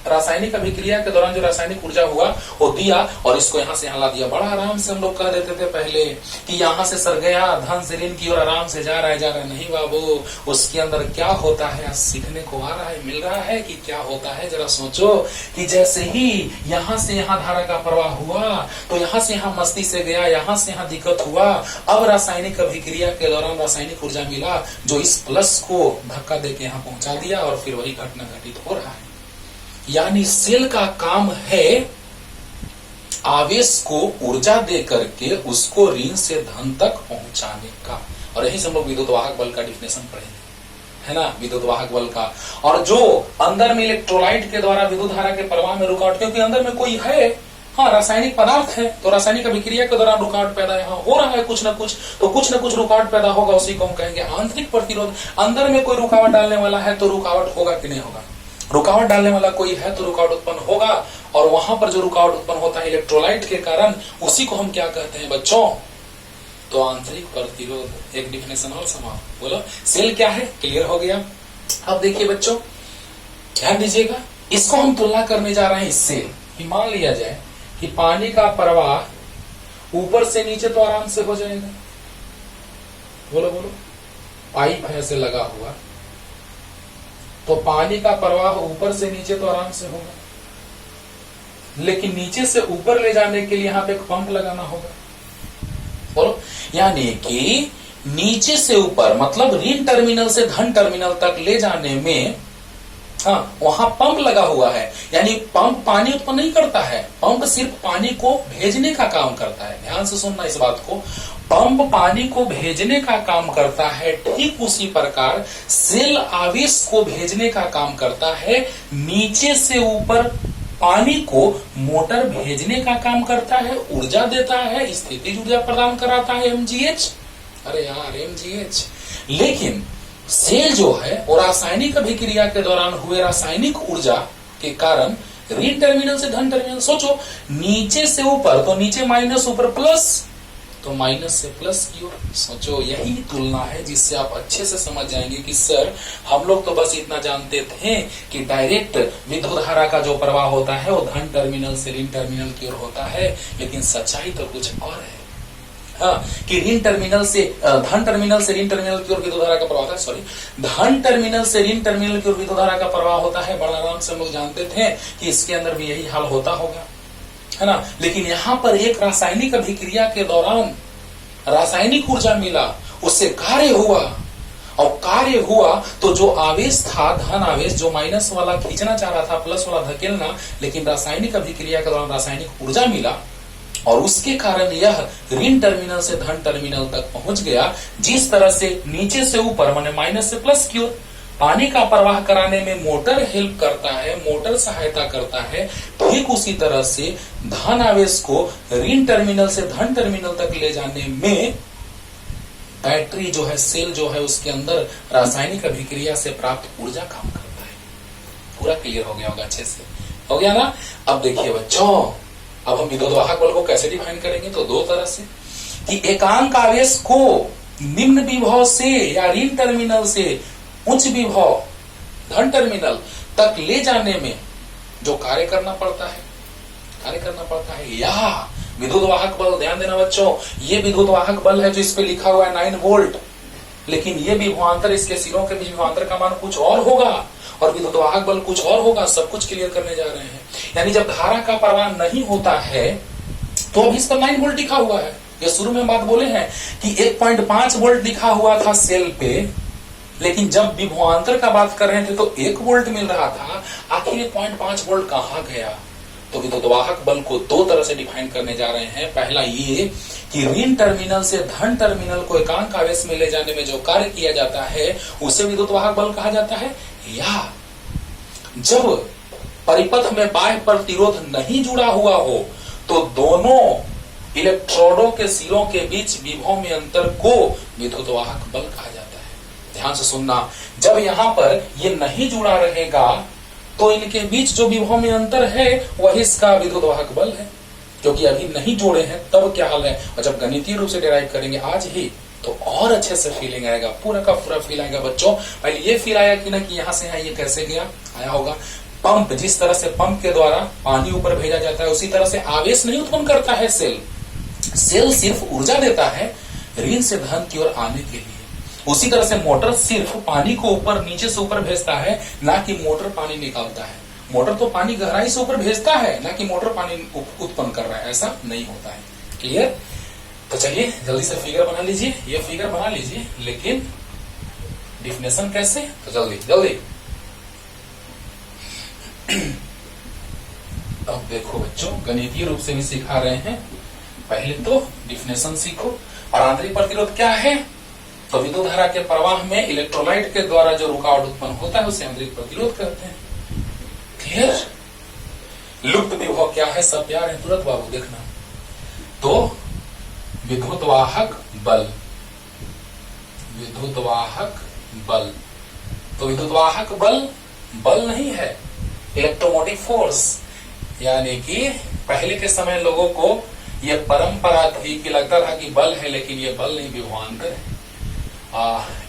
रासायनिक अभिक्रिया के दौरान जो रासायनिक ऊर्जा हुआ वो दिया और इसको यहाँ से यहाँ ला दिया। बड़ा आराम से हम लोग कह देते थे पहले कि यहाँ से सर गया, धन से ऋण की ओर आराम से जा रहा है। नहीं बाबू, उसके अंदर क्या होता है सीखने को आ रहा है, मिल रहा है कि क्या होता है। जरा सोचो कि जैसे ही यहाँ से यहाँ धारा का प्रवाह हुआ तो यहाँ से यहाँ मस्ती से गया, यहाँ से यहाँ दिक्कत हुआ। अब रासायनिक अभिक्रिया के दौरान रासायनिक ऊर्जा मिला जो इस प्लस को धक्का देके यहाँ पहुंचा दिया और फिर वही घटना घटित हो रहा है। यानी सेल का काम है आवेश को ऊर्जा दे करके उसको ऋण से धन तक पहुंचाने का। और यही से हम लोग विद्युत वाहक बल का डिफिनेशन पढ़ेंगे, है ना, विद्युत वाहक बल का। और जो अंदर में इलेक्ट्रोलाइट के द्वारा विद्युत धारा के प्रवाह में रुकावट, क्योंकि अंदर में कोई है, हाँ, रासायनिक पदार्थ है, तो रासायनिक अभिक्रिया के दौरान रुकावट पैदा यहाँ हो रहा है कुछ न कुछ, तो कुछ न कुछ रुकावट पैदा होगा, उसी को हम कहेंगे आंतरिक प्रतिरोध। अंदर में कोई रुकावट डालने वाला है तो रुकावट होगा कि नहीं होगा? रुकावट डालने वाला कोई है तो रुकावट उत्पन्न होगा। और वहां पर जो रुकावट उत्पन्न होता है इलेक्ट्रोलाइट के कारण, उसी को हम क्या कहते हैं बच्चों? तो आंतरिक प्रतिरोध। एक डिफिनेशन और समाप्त। बोलो सेल क्या है, क्लियर हो गया। अब देखिए बच्चों, ध्यान दीजिएगा, इसको हम तुलना करने जा रहे हैं इससे कि मान लिया जाए कि पानी का प्रवाह ऊपर से नीचे तो आराम से हो जाएगा। बोलो बोलो, पाइप है ऐसे लगा हुआ, तो पानी का प्रवाह ऊपर से नीचे तो आराम से होगा, लेकिन नीचे से ऊपर ले जाने के लिए यहाँ पे एक पंप लगाना होगा। बोलो, यानी कि नीचे से ऊपर मतलब ऋण टर्मिनल से धन टर्मिनल तक ले जाने में, हाँ, वहां पंप लगा हुआ है। यानी पंप पानी उत्पन्न नहीं करता है, पंप सिर्फ पानी को भेजने का काम करता है। ध्यान से सुनना इस बात को, पंप पानी को भेजने का काम करता है। ठीक उसी प्रकार सेल आवेश को भेजने का काम करता है। नीचे से ऊपर पानी को मोटर भेजने का काम करता है, ऊर्जा देता है, स्थितिज ऊर्जा प्रदान कराता है, mgh। अरे यार mgh। लेकिन सेल जो है वो रासायनिक अभिक्रिया के दौरान हुए रासायनिक ऊर्जा के कारण ऋण टर्मिनल से धन टर्मिनल, सोचो नीचे से ऊपर तो नीचे माइनस, ऊपर प्लस, तो माइनस से प्लस की ओर। सोचो, यही तुलना है जिससे आप अच्छे से समझ जाएंगे कि सर हम लोग तो बस इतना जानते थे कि डायरेक्ट विद्युत धारा का जो प्रवाह होता है वो धन टर्मिनल से ऋण टर्मिनल की ओर होता है, लेकिन सच्चाई तो कुछ और है। हाँ, कि ऋण टर्मिनल से धन टर्मिनल से ऋण टर्मिनल की ओर विद्युत धारा का प्रवाह होता है, सॉरी, धन टर्मिनल से ऋण टर्मिनल की ओर विद्युत धारा का प्रवाह होता है। बड़ा आराम से हम लोग जानते थे कि इसके अंदर भी यही हाल होता होगा, है ना। लेकिन यहाँ पर एक रासायनिक अभिक्रिया के दौरान रासायनिक ऊर्जा मिला, उससे कार्य हुआ, और कार्य हुआ तो जो आवेश था, धन आवेश, जो माइनस वाला खींचना चाह रहा था, प्लस वाला धकेलना, लेकिन रासायनिक अभिक्रिया के दौरान रासायनिक ऊर्जा मिला और उसके कारण यह ऋण टर्मिनल से धन टर्मिनल तक पहुंच गया। जिस तरह से नीचे से ऊपर माने माइनस से प्लस की ओर पानी का प्रवाह कराने में मोटर हेल्प करता है, मोटर सहायता करता है, ठीक उसी तरह से धन आवेश को ऋण टर्मिनल से धन टर्मिनल तक ले जाने में बैटरी जो है, सेल जो है, उसके अंदर रासायनिक अभिक्रिया से प्राप्त ऊर्जा काम करता है। पूरा क्लियर हो गया होगा, अच्छे से हो गया ना। अब देखिए बच्चों, अब हम विद्युत वाहक बल को कैसे डिफाइन करेंगे? तो दो तरह से, कि एकांक आवेश को निम्न विभव से या ऋण टर्मिनल से उच्च विभव धन टर्मिनल तक ले जाने में जो कार्य करना पड़ता है, या विद्युत वाहक बल। ध्यान देना बच्चों, ये विद्युत वाहक बल है जो इस पे लिखा हुआ है 9 वोल्ट, लेकिन ये विभवांतर, इसके सिरों के बीच विभवांतर का मान कुछ और होगा और विद्युत वाहक बल कुछ और होगा। सब कुछ क्लियर करने जा रहे हैं। यानी जब धारा का प्रवाह नहीं होता है तो अभी इस पर 9 वोल्ट लिखा हुआ है। ये शुरू में बात बोले हैं कि 1.5 वोल्ट लिखा हुआ था सेल पे, लेकिन जब विभवांतर का बात कर रहे थे तो 1 वोल्ट मिल रहा था। आखिर 1.5 वोल्ट कहां गया? तो विद्युतवाहक बल को दो तरह से डिफाइन करने जा रहे हैं। पहला ये कि ऋण टर्मिनल से धन टर्मिनल को एकांक आवेश में ले जाने में जो कार्य किया जाता है उसे विद्युतवाहक बल कहा जाता है। या जब परिपथ में बाह्य प्रतिरोध नहीं जुड़ा हुआ हो तो दोनों इलेक्ट्रोडों के सिरों के बीच विभव में अंतर को विद्युतवाहक बल कहा जाता है। ध्यान से सुनना, जब यहां पर ये नहीं जुड़ा रहेगा तो इनके बीच जो विभव में अंतर है वही इसका विद्युतवाहक बल है। क्योंकि अभी नहीं जोड़े हैं तब क्या हाल है, और जब गणितीय रूप से डिराइव करेंगे आज ही तो और अच्छे से फीलिंग आएगा, पूरा का पूरा फील आएगा। बच्चों पहले ये फील आया कि ना कि यहां से ये कैसे गया, आया होगा। पंप, जिस तरह से पंप के द्वारा पानी ऊपर भेजा जाता है उसी तरह से आवेश नहीं उत्पन्न करता है सेल। सेल सिर्फ ऊर्जा देता है ऋण से धन की ओर आने के लिए। उसी तरह से मोटर सिर्फ पानी को ऊपर नीचे से ऊपर भेजता है, ना कि मोटर पानी निकालता है। मोटर तो पानी गहराई से ऊपर भेजता है, ना कि मोटर पानी उत्पन्न कर रहा है, ऐसा नहीं होता है। क्लियर? तो चलिए जल्दी से फिगर बना लीजिए, ये फिगर बना लीजिए, लेकिन डिफिनेशन कैसे? तो जल्दी जल्दी। अब देखो बच्चों, गणितीय रूप से भी सिखा रहे हैं। पहले तो डिफिनेशन सीखो। और आंतरिक प्रतिरोध क्या है? तो विद्युत धारा के प्रवाह में इलेक्ट्रोलाइट के द्वारा जो रुकावट उत्पन्न होता है उसे आंतरिक प्रतिरोध कहते हैं। क्लियर? लुप्त विभव क्या है? सब प्यार है, तुरंत बाबू देखना। तो विद्युतवाहक बल, विद्युतवाहक बल। तो विद्युतवाहक बल बल नहीं है, इलेक्ट्रोमोटिव फोर्स। यानी कि पहले के समय लोगों को यह परंपरा थी कि लगता था कि बल है, लेकिन यह बल नहीं, विभवांतर है।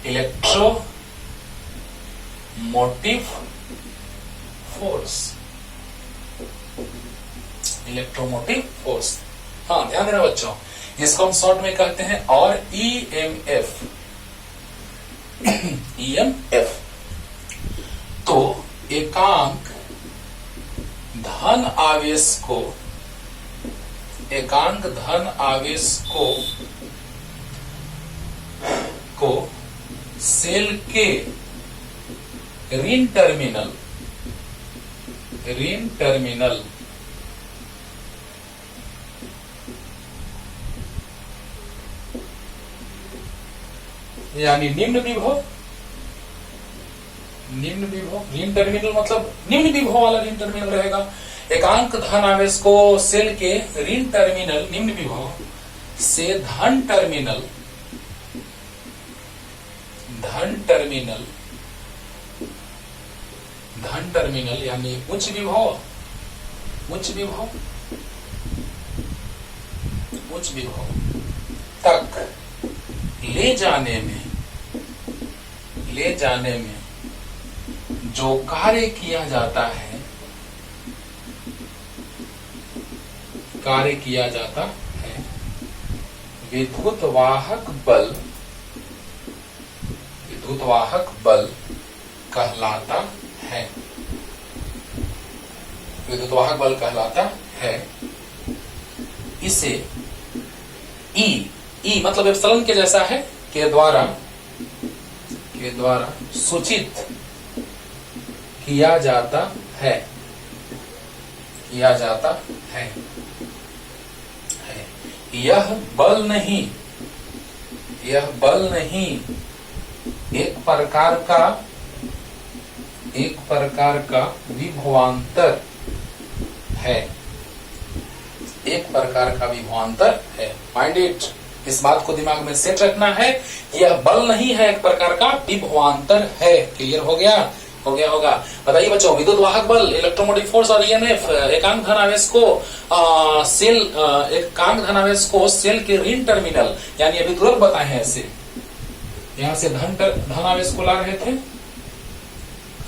Electromotive force, electromotive force. हाँ ध्यान देना बच्चों, इसको हम शॉर्ट में कहते हैं और ईएमएफ। ईएमएफ तो एकांक धन आवेश को, एकांक धन आवेश को सेल के ऋण टर्मिनल, ऋण टर्मिनल यानी निम्न विभव, निम्न विभव, ऋण टर्मिनल मतलब निम्न विभव वाला ऋण टर्मिनल रहेगा। एकांक धन आवेश को सेल के ऋण टर्मिनल निम्न विभव से धन टर्मिनल, धन टर्मिनल, धन टर्मिनल यानी उच्च विभव, उच्च विभव, उच्च विभव तक ले जाने में, ले जाने में जो कार्य किया जाता है, कार्य किया जाता है, विद्युतवाहक बल, विद्युतवाहक बल कहलाता है, विद्युतवाहक बल कहलाता है। इसे ई मतलब एप्सिलॉन के जैसा है, के द्वारा सूचित किया जाता है, किया जाता है। यह बल नहीं, यह बल नहीं, एक प्रकार का, एक प्रकार का विभवांतर है, एक प्रकार का विभवांतर है। माइंड इट, इस बात को दिमाग में सेट रखना है। यह बल नहीं है, एक प्रकार का विभवांतर है। क्लियर हो गया? हो गया होगा। बताइए बच्चों, विद्युत वाहक बल, इलेक्ट्रोमोटिव फोर्स और ईएमएफ एकांक धन आवेश को सेल, एकांक धन आवेश को सेल के ऋण टर्मिनल, यानी अभी तुरंत बताए हैं ऐसे, यहां से धन आवेश को ला रहे थे,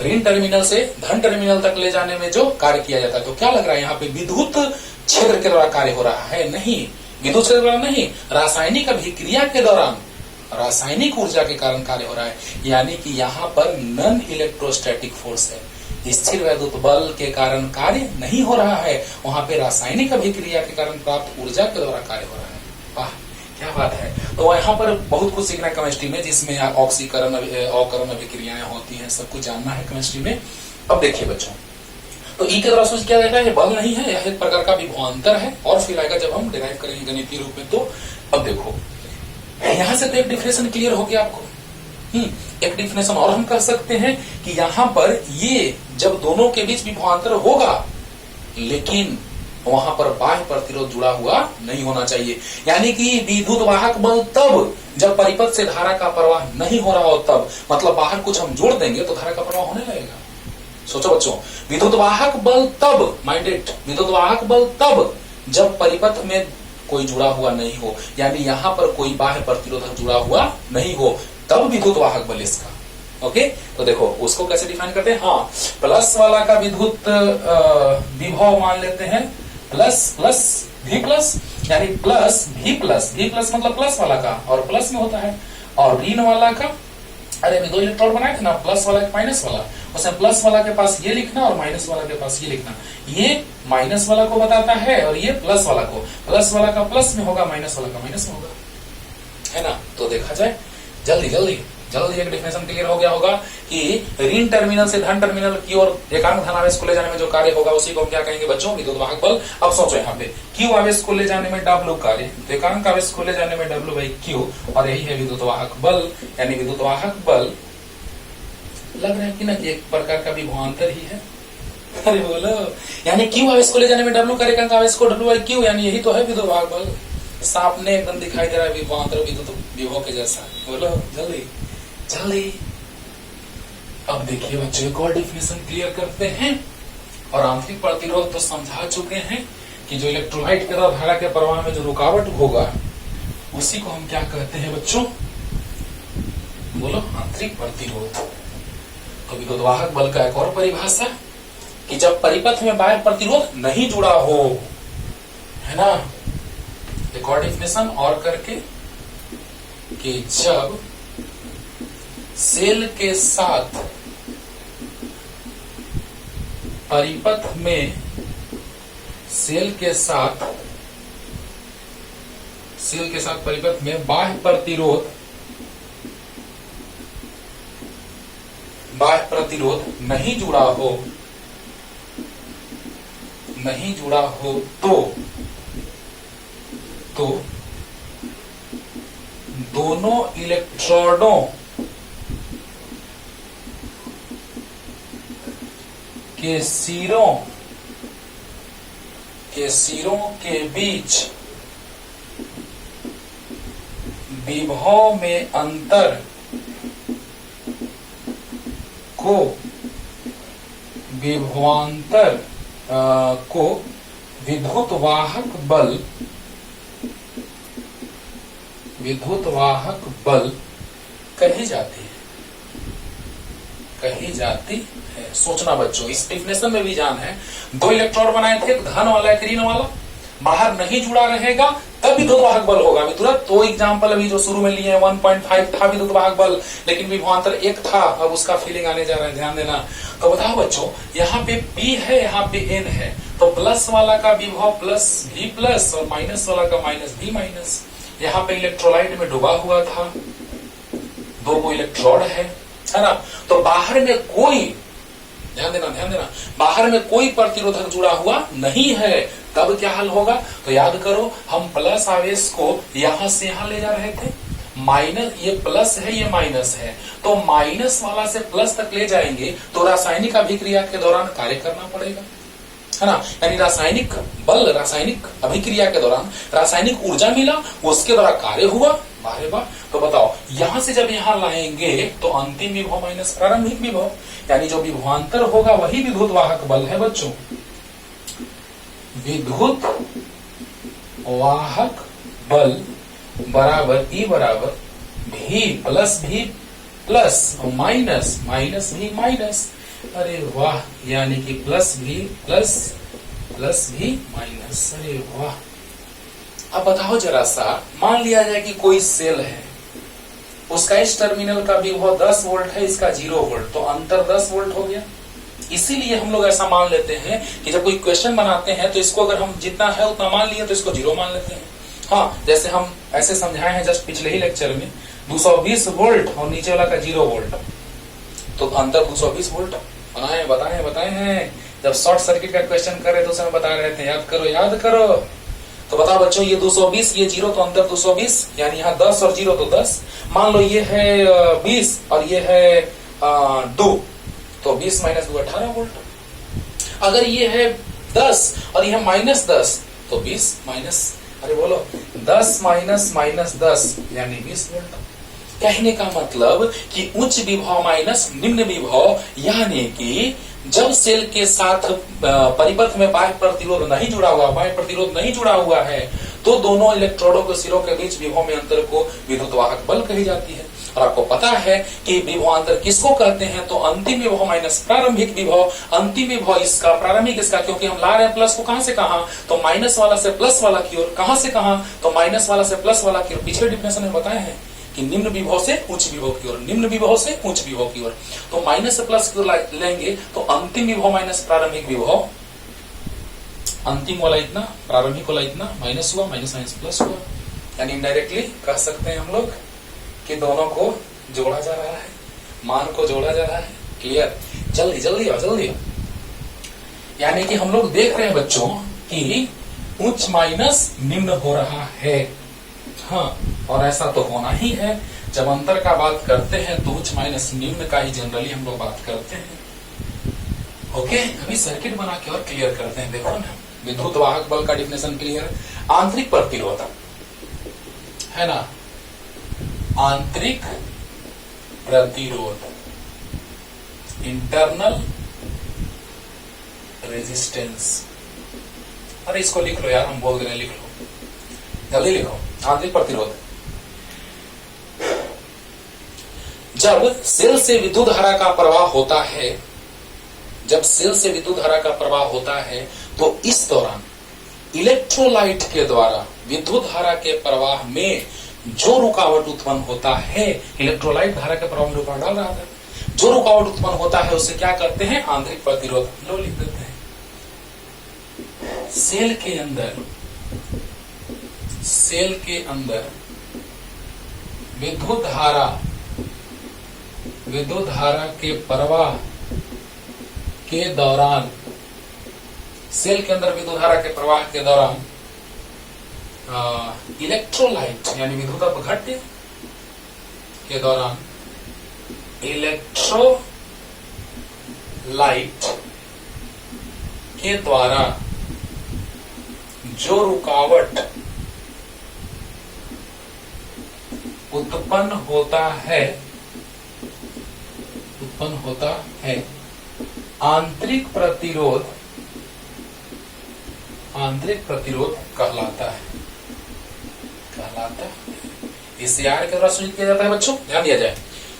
ऋण टर्मिनल से धन टर्मिनल तक ले जाने में जो कार्य किया जाता है। तो क्या लग रहा है यहाँ पे विद्युत क्षेत्र के द्वारा कार्य हो रहा है? नहीं, विद्युत क्षेत्र द्वारा नहीं, रासायनिक अभिक्रिया के दौरान रासायनिक ऊर्जा के कारण कार्य हो रहा है। यानी कि यहाँ पर नॉन इलेक्ट्रोस्टैटिक फोर्स है। स्थिर वैद्युत बल के कारण कार्य नहीं हो रहा है, वहां पे रासायनिक अभिक्रिया के कारण प्राप्त ऊर्जा के द्वारा कार्य हो रहा है। वाह क्या बात है। तो यहाँ पर बहुत कुछ सीखना है केमिस्ट्री में, जिसमें ऑक्सीकरण अवकरण अभिक्रियाएं होती हैं, सब कुछ जानना है केमिस्ट्री में। अब देखिए बच्चों, तो ई के द्वारा सूचित किया जाता है, ये बल नहीं है, यह एक प्रकार का विभवांतर है, और फिर आएगा जब हम डिराइव करेंगे गणितीय रूप में। तो अब देखो यहां से तो एक डिफिनेशन क्लियर हो गया आपको। एक डिफिनेशन और हम कर सकते हैं कि यहां पर ये जब दोनों के बीच विभवांतर होगा, लेकिन वहां पर बाह्य प्रतिरोध जुड़ा हुआ नहीं होना चाहिए, यानी कि विद्युत वाहक बल तब जब परिपथ से धारा का प्रवाह नहीं हो रहा हो तब, मतलब बाहर कुछ हम जोड़ देंगे तो धारा का प्रवाह होने लगेगा। सोचो बच्चों, विद्युत वाहक बल तब, माइंडेड, विद्युत वाहक बल तब जब परिपथ में कोई जुड़ा हुआ नहीं हो, यानी यहां पर कोई बाह्य प्रतिरोधक जुड़ा हुआ नहीं हो, तब विद्युत वाहक बल इसका। ओके, तो देखो उसको कैसे डिफाइन करते हैं। हाँ, प्लस वाला का विद्युत विभव मान लेते हैं प्लस प्लस भी प्लस, यानी प्लस भी प्लस, भी प्लस मतलब प्लस वाला का, और प्लस में होता है, और ऋण वाला का, अरे दो इलेक्ट्रॉन बनाए थे ना, प्लस वाला माइनस वाला, उसमें प्लस वाला के पास ये लिखना और माइनस वाला के पास ये लिखना। ये माइनस वाला को बताता है और ये प्लस वाला को, प्लस वाला का प्लस में होगा, माइनस वाला का माइनस में होगा, है ना। तो देखा जाए जल्दी जल्दी जल्दी एक डिफिनेशन क्लियर हो गया होगा कि ऋण टर्मिनल से धन टर्मिनल की ओर एकांक धन आवेश को ले जाने में जो कार्य होगा उसी को हम क्या कहेंगे बच्चों, विद्युत वाहक बल। अब सोचो यहाँ पे क्यू आवेश को ले जाने में डब्ल्यू कार्य, तो एकांक आवेश को ले जाने में डब्ल्यू बाई क्यू, और यही है विद्युत वाहक बल, यानी विद्युत वाहक बल। लग रहा है कि ना एक प्रकार का विभवांतर ही है। अरे बोलो, यानी क्यू आवेश को ले जाने में डब्ल्यू कार्य, एकांक आवेश को डब्ल्यू बाई क्यू, यानी यही तो है विद्युत वाहक बल। सामने एकदम दिखाई दे रहा है विभवांतर विद्युत विभव के जैसा। बोलो जल्दी जल्दी। अब देखिए बच्चों, एक और डिफिनेशन क्लियर करते हैं, और आंतरिक प्रतिरोध तो समझा चुके हैं कि जो इलेक्ट्रोलाइट के द्वारा धारा के प्रवाह में जो रुकावट होगा उसी को हम क्या कहते हैं बच्चों, बोलो आंतरिक प्रतिरोध। तो विद्युत वाहक बल का एक और परिभाषा कि जब परिपथ में बाह्य प्रतिरोध नहीं जुड़ा हो, है ना। एक और डिफिनेशन और करके कि जब सेल के साथ परिपथ में, सेल के साथ परिपथ में बाह्य प्रतिरोध नहीं जुड़ा हो तो दोनों इलेक्ट्रोडों के सिरों के बीच विभव में अंतर को विभवांतर को विद्युत वाहक बल कही जाती है। सोचना बच्चों, इस डिफिनेशन में भी जान है। दो इलेक्ट्रॉन बनाए थे, धन वाला एक ऋण वाला, बाहर नहीं जुड़ा रहेगा तब विद्युत वाहक बल होगा। तुरंत तो एग्जांपल अभी जो शुरू में लिए हैं 1.5 था विद्युत वाहक बल, लेकिन विभवांतर 1 था, अब उसका फीलिंग आने जा रहा है, ध्यान देना। तो बताओ बच्चों, यहाँ पे P है, यहाँ पे N है, तो प्लस वाला का विभव प्लस भी प्लस और माइनस वाला का माइनस भी माइनस। यहाँ पे इलेक्ट्रोलाइट में डूबा हुआ था, 2 इलेक्ट्रोड है ना। तो बाहर में कोई, ध्यान देना, बाहर में कोई प्रतिरोधक जुड़ा हुआ नहीं है, तब क्या हल होगा। तो याद करो, हम प्लस आवेश को यहां से यहां ले जा रहे थे, माइनस, ये प्लस है ये माइनस है, तो माइनस वाला से प्लस तक ले जाएंगे तो रासायनिक अभिक्रिया के दौरान कार्य करना पड़ेगा, है ना। यानी रासायनिक बल, रासायनिक अभिक्रिया के दौरान रासायनिक ऊर्जा मिला, उसके द्वारा कार्य हुआ। अरे वाह। तो बताओ, यहां से जब यहां लाएंगे तो अंतिम विभव माइनस प्रारंभिक विभव, यानी जो विभवांतर होगा वही विद्युत वाहक बल है बच्चों। विद्युत वाहक बल बराबर E बराबर भी प्लस और माइनस भी माइनस। अरे वाह, यानी कि प्लस भी माइनस। अरे वाह। अब बताओ जरा सा, मान लिया जाए कि कोई सेल है, उसका इस टर्मिनल का विभव 10 वोल्ट है, इसका 0 वोल्ट, तो अंतर 10 वोल्ट हो गया, इसीलिए हम लोग ऐसा मान लेते हैं कि जब कोई क्वेश्चन बनाते हैं तो इसको अगर हम जितना है उतना मान लिए तो इसको 0 मान लेते हैं। हाँ, जैसे हम ऐसे समझाए हैं जस्ट पिछले ही लेक्चर में 220 वोल्ट और नीचे वाला का 0 वोल्ट, तो अंतर 220 वोल्ट बताए हैं। जब शॉर्ट सर्किट का क्वेश्चन कर रहे थे उसमें बता रहे थे, याद करो। तो बताओ बच्चों, ये 220 ये 0 तो अंतर 220, यानी यहाँ 10 और 0 तो 10। मान लो ये है 20 और ये है 2, तो 20 माइनस 2 18 वोल्ट। अगर ये है 10 और ये है -10 तो 20 माइनस 10 माइनस 10 यानी 20 वोल्ट। कहने का मतलब कि उच्च विभव माइनस निम्न विभव, यानी कि जब सेल के साथ परिपथ में बाह्य प्रतिरोध नहीं जुड़ा हुआ है तो दोनों इलेक्ट्रोडों के सिरों के बीच विभव में अंतर को विद्युत वाहक बल कही जाती है। और आपको पता है कि विभवांतर किसको कहते हैं, तो अंतिम विभव माइनस प्रारंभिक विभव। अंतिम विभव इसका, प्रारंभिक इसका, क्योंकि हम ला रहे हैं प्लस को कहां से कहां, तो माइनस वाला से प्लस वाला की ओर। कहां से कहां, तो माइनस वाला से प्लस वाला की ओर। पिछले डिफिनेशन में बताए हैं कि निम्न विभव से उच्च विभव की ओर, निम्न विभव से उच्च विभव की ओर। तो माइनस से प्लस की ओर लेंगे तो अंतिम विभव माइनस प्रारंभिक विभव, अंतिम वाला इतना, प्रारंभिक वाला इतना, माइनस हुआ, माइनस माइनस प्लस हुआ। यानी इनडायरेक्टली कह सकते हैं हम लोग कि दोनों को जोड़ा जा रहा है, मान को जोड़ा जा रहा है। क्लियर? जल्दी। यानी कि हम लोग देख रहे हैं बच्चों कि उच्च माइनस निम्न हो रहा है। हाँ, और ऐसा तो होना ही है। जब अंतर का बात करते हैं तो उच्च माइनस निम्न का ही जनरली हम लोग बात करते हैं। ओके, अभी सर्किट बना के और क्लियर करते हैं। देखो ना, विद्युत वाहक बल का डिफिनेशन क्लियर। आंतरिक प्रतिरोध है ना, आंतरिक प्रतिरोध, इंटरनल रेजिस्टेंस। अरे इसको लिख लो यार, हम बोल दे रहे हैं, लिख लो, जल्दी लिखो। आंतरिक प्रतिरोध, जब सेल से विद्युत धारा का प्रवाह होता है, जब सेल से विद्युत धारा का प्रवाह होता है तो इस दौरान इलेक्ट्रोलाइट के द्वारा विद्युत धारा के प्रवाह में जो रुकावट उत्पन्न होता है, इलेक्ट्रोलाइट धारा के प्रवाह में रुकावट डाल रहा था, जो रुकावट उत्पन्न होता है उसे क्या करते हैं, आंतरिक प्रतिरोध। लो लिख देते हैं। सेल के अंदर विद्युत धारा के प्रवाह के दौरान, सेल के अंदर विद्युत धारा के प्रवाह के दौरान इलेक्ट्रोलाइट यानी विद्युत अपघट्य के दौरान इलेक्ट्रोलाइट के द्वारा जो रुकावट उत्पन्न होता है आंतरिक प्रतिरोध कहलाता है। इसे आर के द्वारा सूचित किया जाता है बच्चों, ध्यान दिया जाए।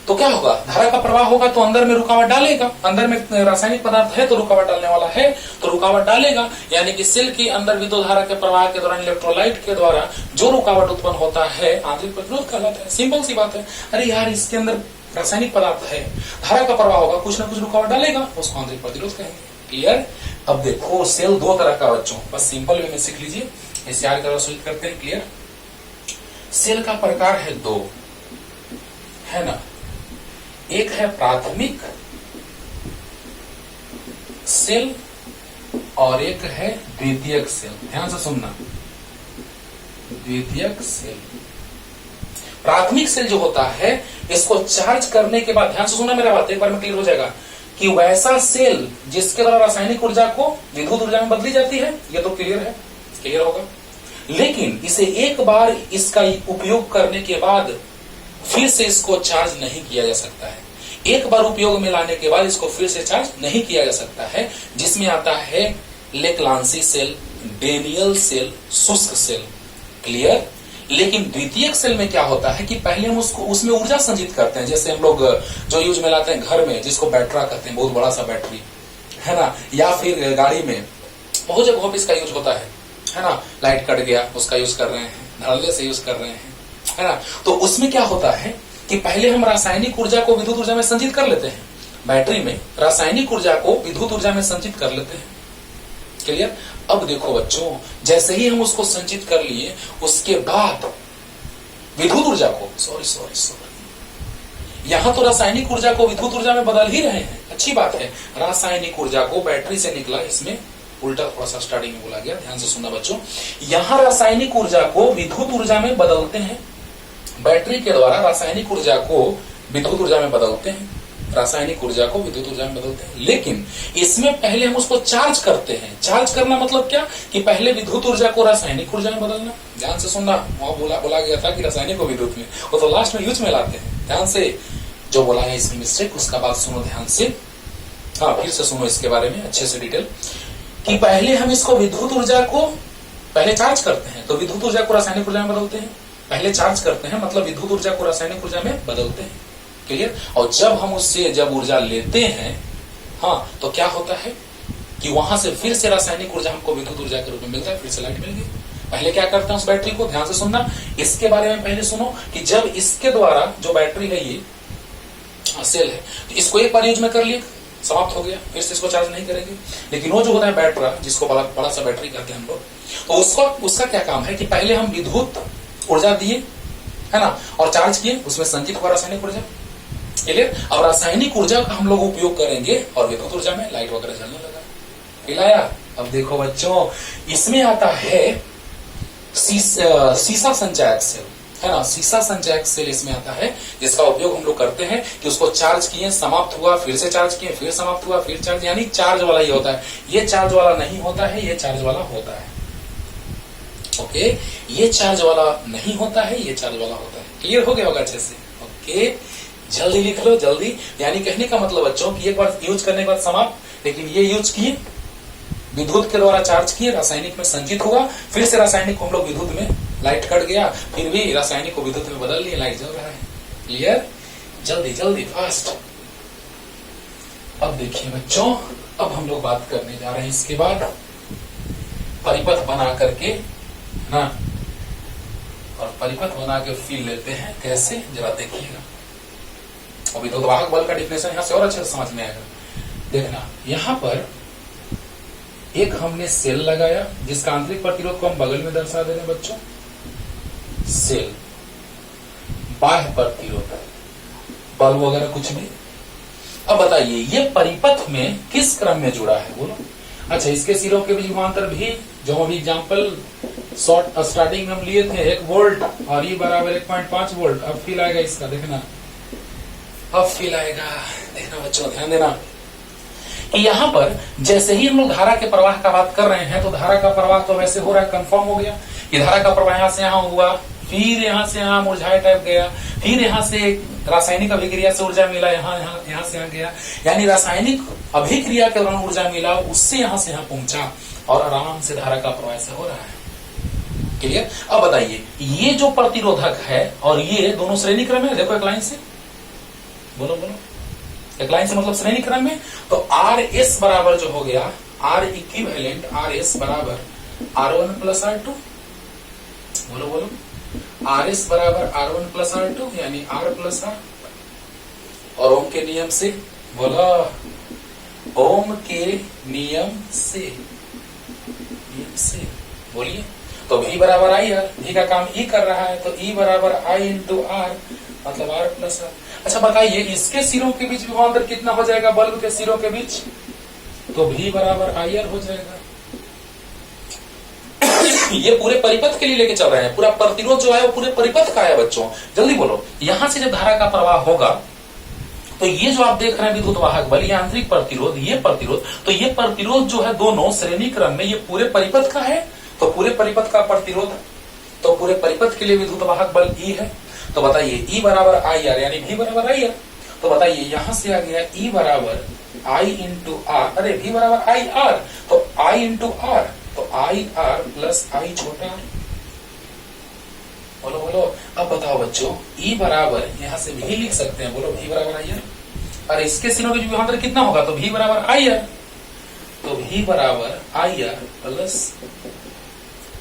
तो क्या होगा, धारा का प्रवाह होगा तो अंदर में रुकावट डालेगा, अंदर में रासायनिक पदार्थ है तो रुकावट डालने वाला है तो रुकावट डालेगा। यानी कि सेल के अंदर विद्युत धारा के प्रवाह के दौरान इलेक्ट्रोलाइट के द्वारा जो रुकावट उत्पन्न होता है आंतरिक प्रतिरोध कहलाता है। सिंपल सी बात है। अरे यार, इसके अंदर रासायनिक पदार्थ है, धारा का प्रवाह होगा, कुछ ना कुछ रुकावट डालेगा, उसको आंतरिक प्रतिरोध कहेंगे। क्लियर? अब देखो, सेल दो तरह का बच्चों, बस सिंपल वे में सीख लीजिए, इसे आर का सूचित करते हैं। क्लियर? सेल का प्रकार है दो, है ना। एक है प्राथमिक सेल और एक है द्वितीयक सेल। ध्यान से सुनना, द्वितीयक सेल। प्राथमिक सेल जो होता है, इसको चार्ज करने के बाद, ध्यान से सुनना मेरा बात, एक बार में क्लियर हो जाएगा कि वैसा सेल जिसके द्वारा रासायनिक ऊर्जा को विद्युत ऊर्जा में बदली जाती है, ये तो क्लियर है, क्लियर होगा। लेकिन इसे एक बार इसका उपयोग करने के बाद फिर से इसको चार्ज नहीं किया जा सकता है। एक बार उपयोग में लाने के बाद इसको फिर से चार्ज नहीं किया जा सकता है, जिसमें आता है लेक्लांसी सेल, डेनियल सेल, शुष्क सेल। क्लियर? लेकिन द्वितीयक सेल में क्या होता है कि पहले हम उसको उसमें ऊर्जा संचित करते हैं। जैसे हम लोग जो यूज में लाते हैं घर में, जिसको बैटरा कहते हैं, बहुत बड़ा सा बैटरी, है ना, या फिर गाड़ी में बहुत जगहों पे इसका यूज होता है ना। लाइट कट गया, उसका यूज कर रहे हैं, धड़ल्ले से यूज कर रहे हैं, है ना। तो उसमें क्या होता है कि पहले हम रासायनिक ऊर्जा को विद्युत ऊर्जा में संचित कर लेते हैं, बैटरी में रासायनिक ऊर्जा को विद्युत ऊर्जा में संचित कर लेते हैं। क्लियर? अब देखो बच्चों, जैसे ही हम उसको संचित कर लिए उसके बाद विद्युत ऊर्जा को सॉरी यहां तो रासायनिक ऊर्जा को विद्युत ऊर्जा में बदल ही रहे हैं, अच्छी बात है। रासायनिक ऊर्जा को बैटरी से निकला, इसमें उल्टा थोड़ा सा स्टार्टिंग में बोला गया, ध्यान से सुनना बच्चों। यहां रासायनिक ऊर्जा को विद्युत ऊर्जा में बदलते हैं, बैटरी के द्वारा रासायनिक ऊर्जा को विद्युत ऊर्जा में बदलते हैं, रासायनिक ऊर्जा को विद्युत ऊर्जा में बदलते हैं। लेकिन इसमें पहले हम उसको चार्ज करते हैं। चार्ज करना मतलब क्या कि पहले विद्युत ऊर्जा को रासायनिक ऊर्जा में बदलना। ध्यान से सुनना, वहां बोला गया था कि रासायनिक को विद्युत में, वो तो लास्ट में यूज में लाते हैं। ध्यान से जो बोला है इसमें मिस्टेक, उसका बात सुनो ध्यान से। हाँ, फिर से सुनो इसके बारे में अच्छे से डिटेल, कि पहले हम इसको विद्युत ऊर्जा को पहले चार्ज करते हैं, तो विद्युत ऊर्जा को रासायनिक ऊर्जा में बदलते हैं। पहले चार्ज करते हैं मतलब विद्युत ऊर्जा को रासायनिक ऊर्जा में बदलते हैं। क्लियर? और जब हम उससे जब ऊर्जा लेते हैं, हाँ, तो क्या होता है कि वहां से फिर से रासायनिक ऊर्जा हमको विद्युत ऊर्जा के रूप में मिलता है, फिर से लाइट मिल गई। पहले क्या करते हैं उस बैटरी को, ध्यान से सुनना, इसके बारे में पहले सुनो कि जब इसके द्वारा जो बैटरी है, ये सेल है, तो इसको एक बार यूज में कर लिए, समाप्त हो गया, फिर से इसको चार्ज नहीं करेंगे। लेकिन वो जो होता है बैटरा, जिसको बड़ा सा बैटरी कहते हैं हम लोग, तो उसका क्या काम है कि पहले हम विद्युत ऊर्जा दिए, है ना, और चार्ज किए, उसमें संचित हुआ रासायनिक ऊर्जा। क्लियर? अब रासायनिक ऊर्जा का हम लोग उपयोग करेंगे और विद्युत ऊर्जा में लाइट वगैरह जलने लगा, हिलाया। अब देखो बच्चों, इसमें आता है सीसा संचायक सेल, है ना, सीसा संचायक सेल इसमें आता है, जिसका उपयोग हम लोग करते हैं कि उसको चार्ज किए, समाप्त हुआ, फिर से चार्ज किए, फिर समाप्त हुआ, फिर चार्ज, यानी चार्ज वाला ही होता है। ये चार्ज वाला नहीं होता है, ये चार्ज वाला होता है। ओके, ये चार्ज वाला नहीं होता है, ये चार्ज वाला होता है। क्लियर हो गया होगा अच्छे से? ओके, जल्दी लिख लो, जल्दी। यानी कहने का मतलब बच्चों कि एक बार यूज करने के बाद समाप्त, लेकिन ये यूज किए, विद्युत के द्वारा चार्ज किए, रासायनिक में संचित हुआ, फिर से रासायनिक को हम लोग विद्युत में, लाइट कट गया, फिर भी रासायनिक को विद्युत में बदल लिए, लाइट जल रहा है। क्लियर? जल्दी जल्दी, फास्ट। अब देखिए बच्चों, अब हम लोग बात करने जा रहे हैं इसके बाद परिपथ बना करके ना, और परिपथ बना के फील लेते हैं कैसे, जरा देखिएगा। अभी तो वाहक बल का डिफिनेशन यहां से और अच्छे से समझ में आएगा। देखना, यहां पर एक हमने सेल लगाया, जिसका आंतरिक प्रतिरोध को हम बगल में दर्शा दे रहे हैं बच्चों, सेल, बाह्य प्रतिरोध, बल्ब वगैरह कुछ भी। अब बताइए ये परिपथ में किस क्रम में जुड़ा है, बोलो। अच्छा, इसके सिरों के बीच विभवांतर भी, जो अभी एग्जाम्पल शॉर्ट स्टार्टिंग में हम लिए थे, 1 वोल्ट, और ये बराबर 1.5 वोल्ट। अब फील आएगा इसका, देखना, अब फील आएगा, देखना बच्चों, ध्यान देना कि यहाँ पर जैसे ही हम लोग धारा के प्रवाह का बात कर रहे हैं, तो धारा का प्रवाह तो वैसे हो रहा है, कंफर्म हो गया कि धारा का प्रवाह यहाँ से यहाँ हुआ, फिर यहाँ से यहाँ मुरझाया टाइप गया, फिर यहाँ से रासायनिक अभिक्रिया से ऊर्जा मिला, यहाँ से यहाँ गया, यानी रासायनिक अभिक्रिया के दौरान ऊर्जा मिला, उससे यहाँ से यहाँ पहुंचा, और आराम से धारा का प्रवाह से हो रहा है। क्लियर? अब बताइए, ये जो प्रतिरोधक है और ये दोनों श्रेणी क्रम है, देखो एक लाइन से, बोलो बोलो, एक लाइन से मतलब श्रेणी क्रम में। तो आर एस बराबर जो हो गया, आर इक्विवेलेंट आर एस बराबर R1 प्लस R2, बोलो बोलो, आर एस बराबर R1 प्लस R2, यानी R प्लस R। और ओम के नियम से, बोलो, ओम के नियम से बोलिए, तो V बराबर आई आर, V का काम E कर रहा है, तो E बराबर I इंटू R, मतलब R प्लस R। अच्छा बताइए, इसके सिरों के बीच विभवांतर कितना हो जाएगा, बल्ब के सिरों के बीच, तो V बराबर IR हो जाएगा। ये पूरे परिपथ के लिए लेके चल रहे हैं, पूरा प्रतिरोध जो है वो पूरे परिपथ का है बच्चों, जल्दी बोलो। यहां से जब धारा का प्रवाह होगा, तो ये जो आप देख रहे हैं विद्युत वाहक बल, ये आंतरिक प्रतिरोध, ये प्रतिरोध, तो ये प्रतिरोध जो है दोनों श्रेणी क्रम में, ये पूरे परिपथ का है, तो पूरे परिपथ का प्रतिरोध, तो पूरे परिपथ के लिए विद्युत वाहक बल E है। तो बताइए E बराबर IR, यानी V बराबर IR। तो बताइए यहां से आ गया E बराबर I इंटू R, अरे V बराबर IR, तो I इंटू R, तो IR प्लस I छोटा r। बोलो बोलो, अब बताओ बच्चों, E बराबर यहां से भी लिख सकते हैं, बोलो V बराबर IR। और इसके सिरों के विभवांतर कितना होगा, तो V बराबर IR, तो V बराबर IR प्लस,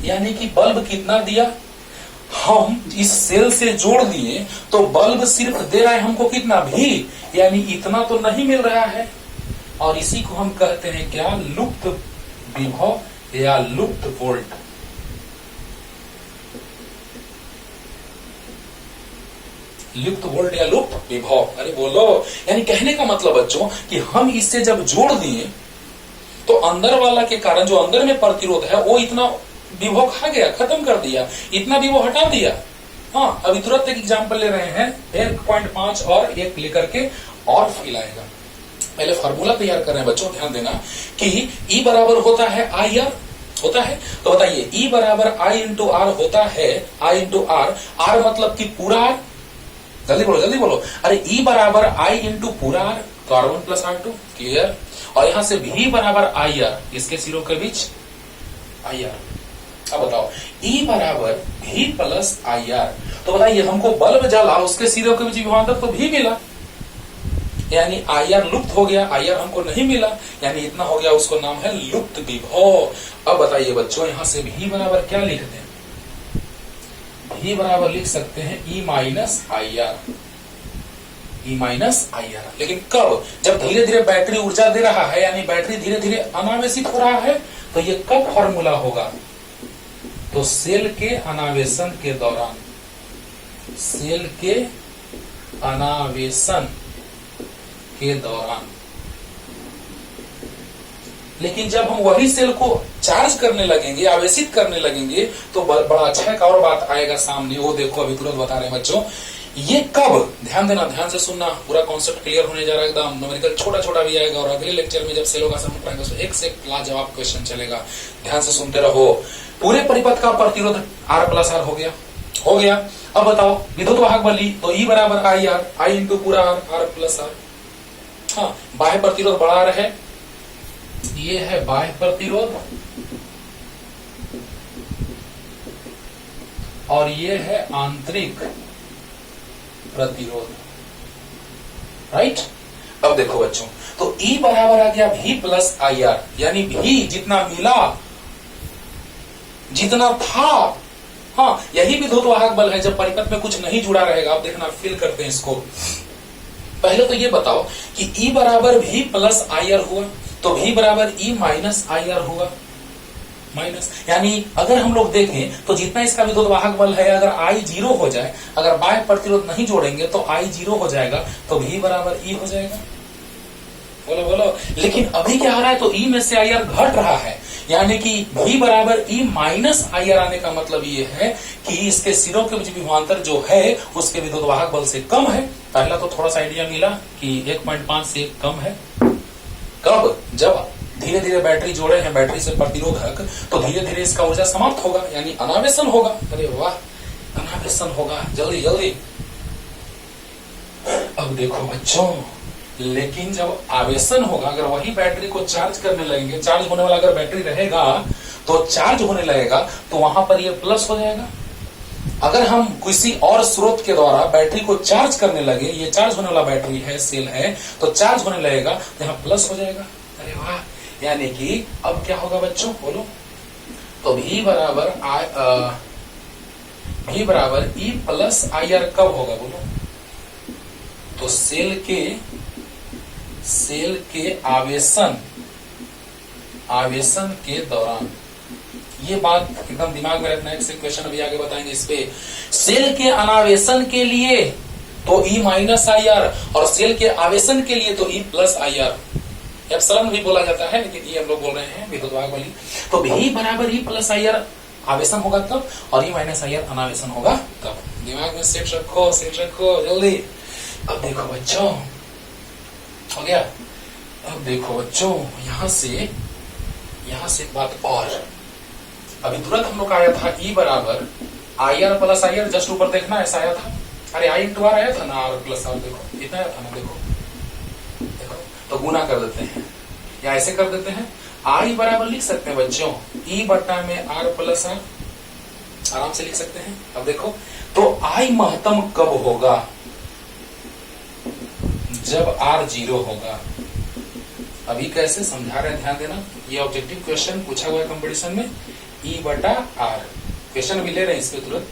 यानी कि बल्ब कितना दिया, हम इस सेल से जोड़ दिए तो बल्ब सिर्फ दे रहा है हमको कितना भी, यानी इतना तो नहीं मिल रहा है। और इसी को हम कहते हैं क्या, लुप्त विभव या लुप्त वोल्ट। लुप्त वोल्ट या लुप्त विभव। अरे बोलो, यानी कहने का मतलब बच्चों कि हम इससे जब जोड़ दिए तो अंदर वाला के कारण जो अंदर में प्रतिरोध है वो इतना विभव खा गया, खत्म कर दिया, इतना विभव हटा दिया। हाँ, अभी तुरंत एक एग्जांपल ले रहे हैं 1.5 और 1 लेकर के और फील आएगा। पहले फार्मूला तैयार कर रहे हैं बच्चों, ध्यान देना कि E बराबर होता है आई आर, होता है। तो बताइए E बराबर आई इंटू आर होता है, आई इंटू आर, आर मतलब कि पूरा आर, जल्दी बोलो जल्दी बोलो। अरे E बराबर आई इंटू पूरा आर, तो R1 प्लस R2, क्लियर। और यहां से V बराबर आई आर, इसके सिरों के बीच आई आर। अब बताओ E बराबर V प्लस आई आर, तो बताइए हमको बल्ब जला उसके सिरों के बीच विभवांतर तो V मिला, यानी आई आर लुप्त हो गया, आई आर हमको नहीं मिला, यानी इतना हो गया, उसको नाम है लुप्त विभव। अब बताइए बच्चों यहां से V बराबर क्या लिख दें, V बराबर लिख सकते हैं E minus I R, E minus I R. लेकिन कब, जब धीरे धीरे बैटरी ऊर्जा दे रहा है, यानी बैटरी धीरे धीरे अनावेशित हो रहा है, तो ये कब फॉर्मूला होगा, तो सेल के अनावेशन के दौरान, सेल के अनावेशन के दौरान। लेकिन जब हम वही सेल को चार्ज करने लगेंगे, आवेशित करने लगेंगे, तो बड़ा अच्छा एक और बात आएगा सामने, वो देखो अभी तुरंत बता रहे हैं बच्चों। ये कब, ध्यान देना, ध्यान से सुनना, पूरा कॉन्सेप्ट क्लियर होने जा रहा है एकदम। न्यूमेरिकल छोटा छोटा भी आएगा और अगले लेक्चर में जब सेलों का समूह पढ़ेंगे तो एक से एक लाजवाब क्वेश्चन चलेगा, ध्यान से सुनते रहो। पूरे परिपथ का प्रतिरोध R प्लस आर हो गया, हो गया। अब बताओ विद्युत वाहक बली, तो E बराबर आई आर, आई इंटू पूरा आर, आर प्लस आर। हाँ, बाह्य प्रतिरोध बड़ा R है, ये है बाह्य प्रतिरोध, और ये है आंतरिक प्रतिरोध, राइट। अब देखो बच्चों, तो E बराबर आ गया V प्लस आई आर, यानी V जितना मिला, जितना था। हाँ, यही विद्युत वाहक बल है जब परिपथ में कुछ नहीं जुड़ा रहेगा। अब देखना, फिल करते हैं इसको। पहले तो ये बताओ कि E बराबर V प्लस आई आर हुआ, तो V बराबर E माइनस आई आर हुआ, माइनस, यानी अगर हम लोग देखें तो जितना इसका विद्युत वाहक बल है, अगर I 0 हो जाए, अगर बाह्य प्रतिरोध नहीं जोड़ेंगे तो I 0 हो जाएगा, तो V बराबर E हो जाएगा। बोलो बोलो। लेकिन अभी क्या आ रहा है, तो E में से आई आर घट रहा है, यानी कि V बराबर E माइनस आई आर आने का मतलब ये है कि इसके सिरों के बीच विभवांतर जो है उसके विद्युत वाहक बल से कम है। पहला तो थोड़ा सा आइडिया मिला कि 1.5 से कम है। कब, जब धीरे धीरे बैटरी जोड़े हैं बैटरी से प्रतिरोधक, तो धीरे धीरे इसका ऊर्जा समाप्त होगा, यानी अनावेशन होगा। अरे वाह, अनावेशन होगा, जल्दी जल्दी। अब देखो बच्चों, लेकिन जब आवेशन होगा, अगर वही बैटरी को चार्ज करने लगेंगे, चार्ज होने वाला अगर बैटरी रहेगा तो चार्ज होने लगेगा, तो वहां पर ये प्लस हो जाएगा। अगर हम किसी और स्रोत के द्वारा बैटरी को चार्ज करने लगे, ये चार्ज होने वाला बैटरी है, सेल है, तो चार्ज होने लगेगा, तो यहाँ प्लस हो जाएगा। अरे वाह, यानी कि अब क्या होगा बच्चों, बोलो। तो V बराबर E प्लस आई आर कब होगा, बोलो। तो सेल के आवेशन के दौरान, ये बात एकदम दिमाग में रखना है। एक क्वेश्चन अभी आगे बताएंगे इस पे। सेल के अनावेशन के लिए तो E माइनस आई आर, और सेल के आवेशन के लिए तो E plus I R. Epsilon भी बोला जाता है, लेकिन ये हम लोग बोल रहे हैं विद्युत वाहक बल। तो V बराबर E प्लस आई आर आवेशन होगा तब, और E माइनस आई आर अनावेशन होगा तब। दिमाग में सेट रखो जल्दी। अब देखो बच्चों, हो गया। अब देखो बच्चों, यहां से बात और, अभी तुरंत हम लोग आया था E बराबर I R plus I R, just ऊपर देखना, ऐसा आया था। अरे I इंटू आर आया था ना, आर प्लस आर, देखो इतना आया था ना, देखो तो गुना कर देते हैं या ऐसे कर देते हैं। I बराबर लिख सकते हैं बच्चों E बटा में आर प्लस आर, आराम से लिख सकते हैं। अब देखो, तो I महत्तम कब होगा, जब R 0 होगा। अभी कैसे समझा रहे हैं, ध्यान देना। ये ऑब्जेक्टिव क्वेश्चन पूछा हुआ है कंपटीशन में, E बटा आर। क्वेश्चन भी ले रहे हैं इस पे तुरंत।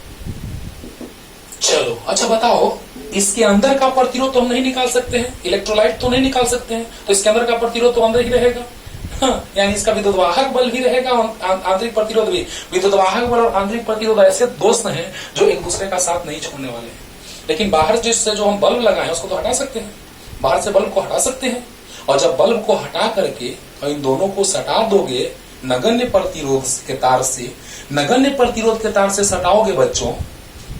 चलो अच्छा बताओ, इसके अंदर का प्रतिरोध तो हम नहीं निकाल सकते हैं, इलेक्ट्रोलाइट तो नहीं निकाल सकते हैं, तो इसके अंदर का प्रतिरोध तो अंदर ही रहेगा। हाँ, यानी इसका विद्युतवाहक बल भी रहेगा और आंतरिक प्रतिरोध भी। विद्युतवाहक बल और आंतरिक प्रतिरोध ऐसे दोस्त हैं जो एक दूसरे का साथ नहीं छोड़ने वाले हैं। लेकिन बाहर जिससे जो हम बल्ब लगाए उसको तो हटा सकते हैं, बाहर से बल्ब को हटा सकते हैं। और जब बल्ब को हटा करके और इन दोनों को सटा दोगे नगण्य प्रतिरोध के तार से, नगण्य प्रतिरोध के तार से सटाओगे बच्चों,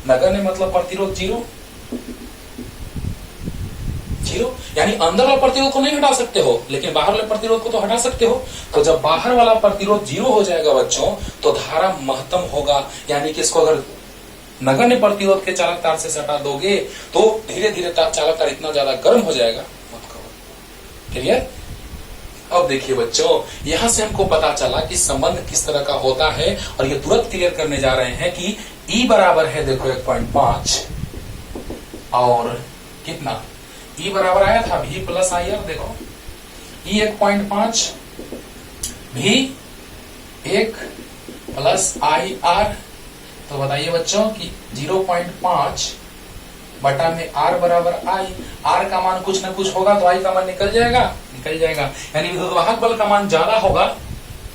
नगण्य मतलब प्रतिरोध जीरो, जीरो यानी अंदर वाला प्रतिरोध को नहीं हटा सकते हो लेकिन बाहर वाले प्रतिरोध को तो हटा सकते हो। तो जब बाहर वाला प्रतिरोध जीरो हो जाएगा बच्चों तो धारा महत्तम होगा। यानी कि इसको अगर नगण्य प्रतिरोध के चालक तार से सटा दोगे तो धीरे धीरे चालक तार इतना ज्यादा गर्म हो जाएगा मत करो। क्लियर? अब देखिए बच्चों, यहां से हमको पता चला कि संबंध किस तरह का होता है और ये तुरंत क्लियर करने जा रहे हैं कि E बराबर है देखो 1.5 और कितना E बराबर आया था V प्लस IR। देखो E 1.5 V 1 प्लस IR। तो बताइए बच्चों कि 0.5 बटा में R बराबर I। R का मान कुछ ना कुछ होगा तो I का मान निकल जाएगा, निकल जाएगा। यानी विद्युतवाहक बल का मान ज्यादा होगा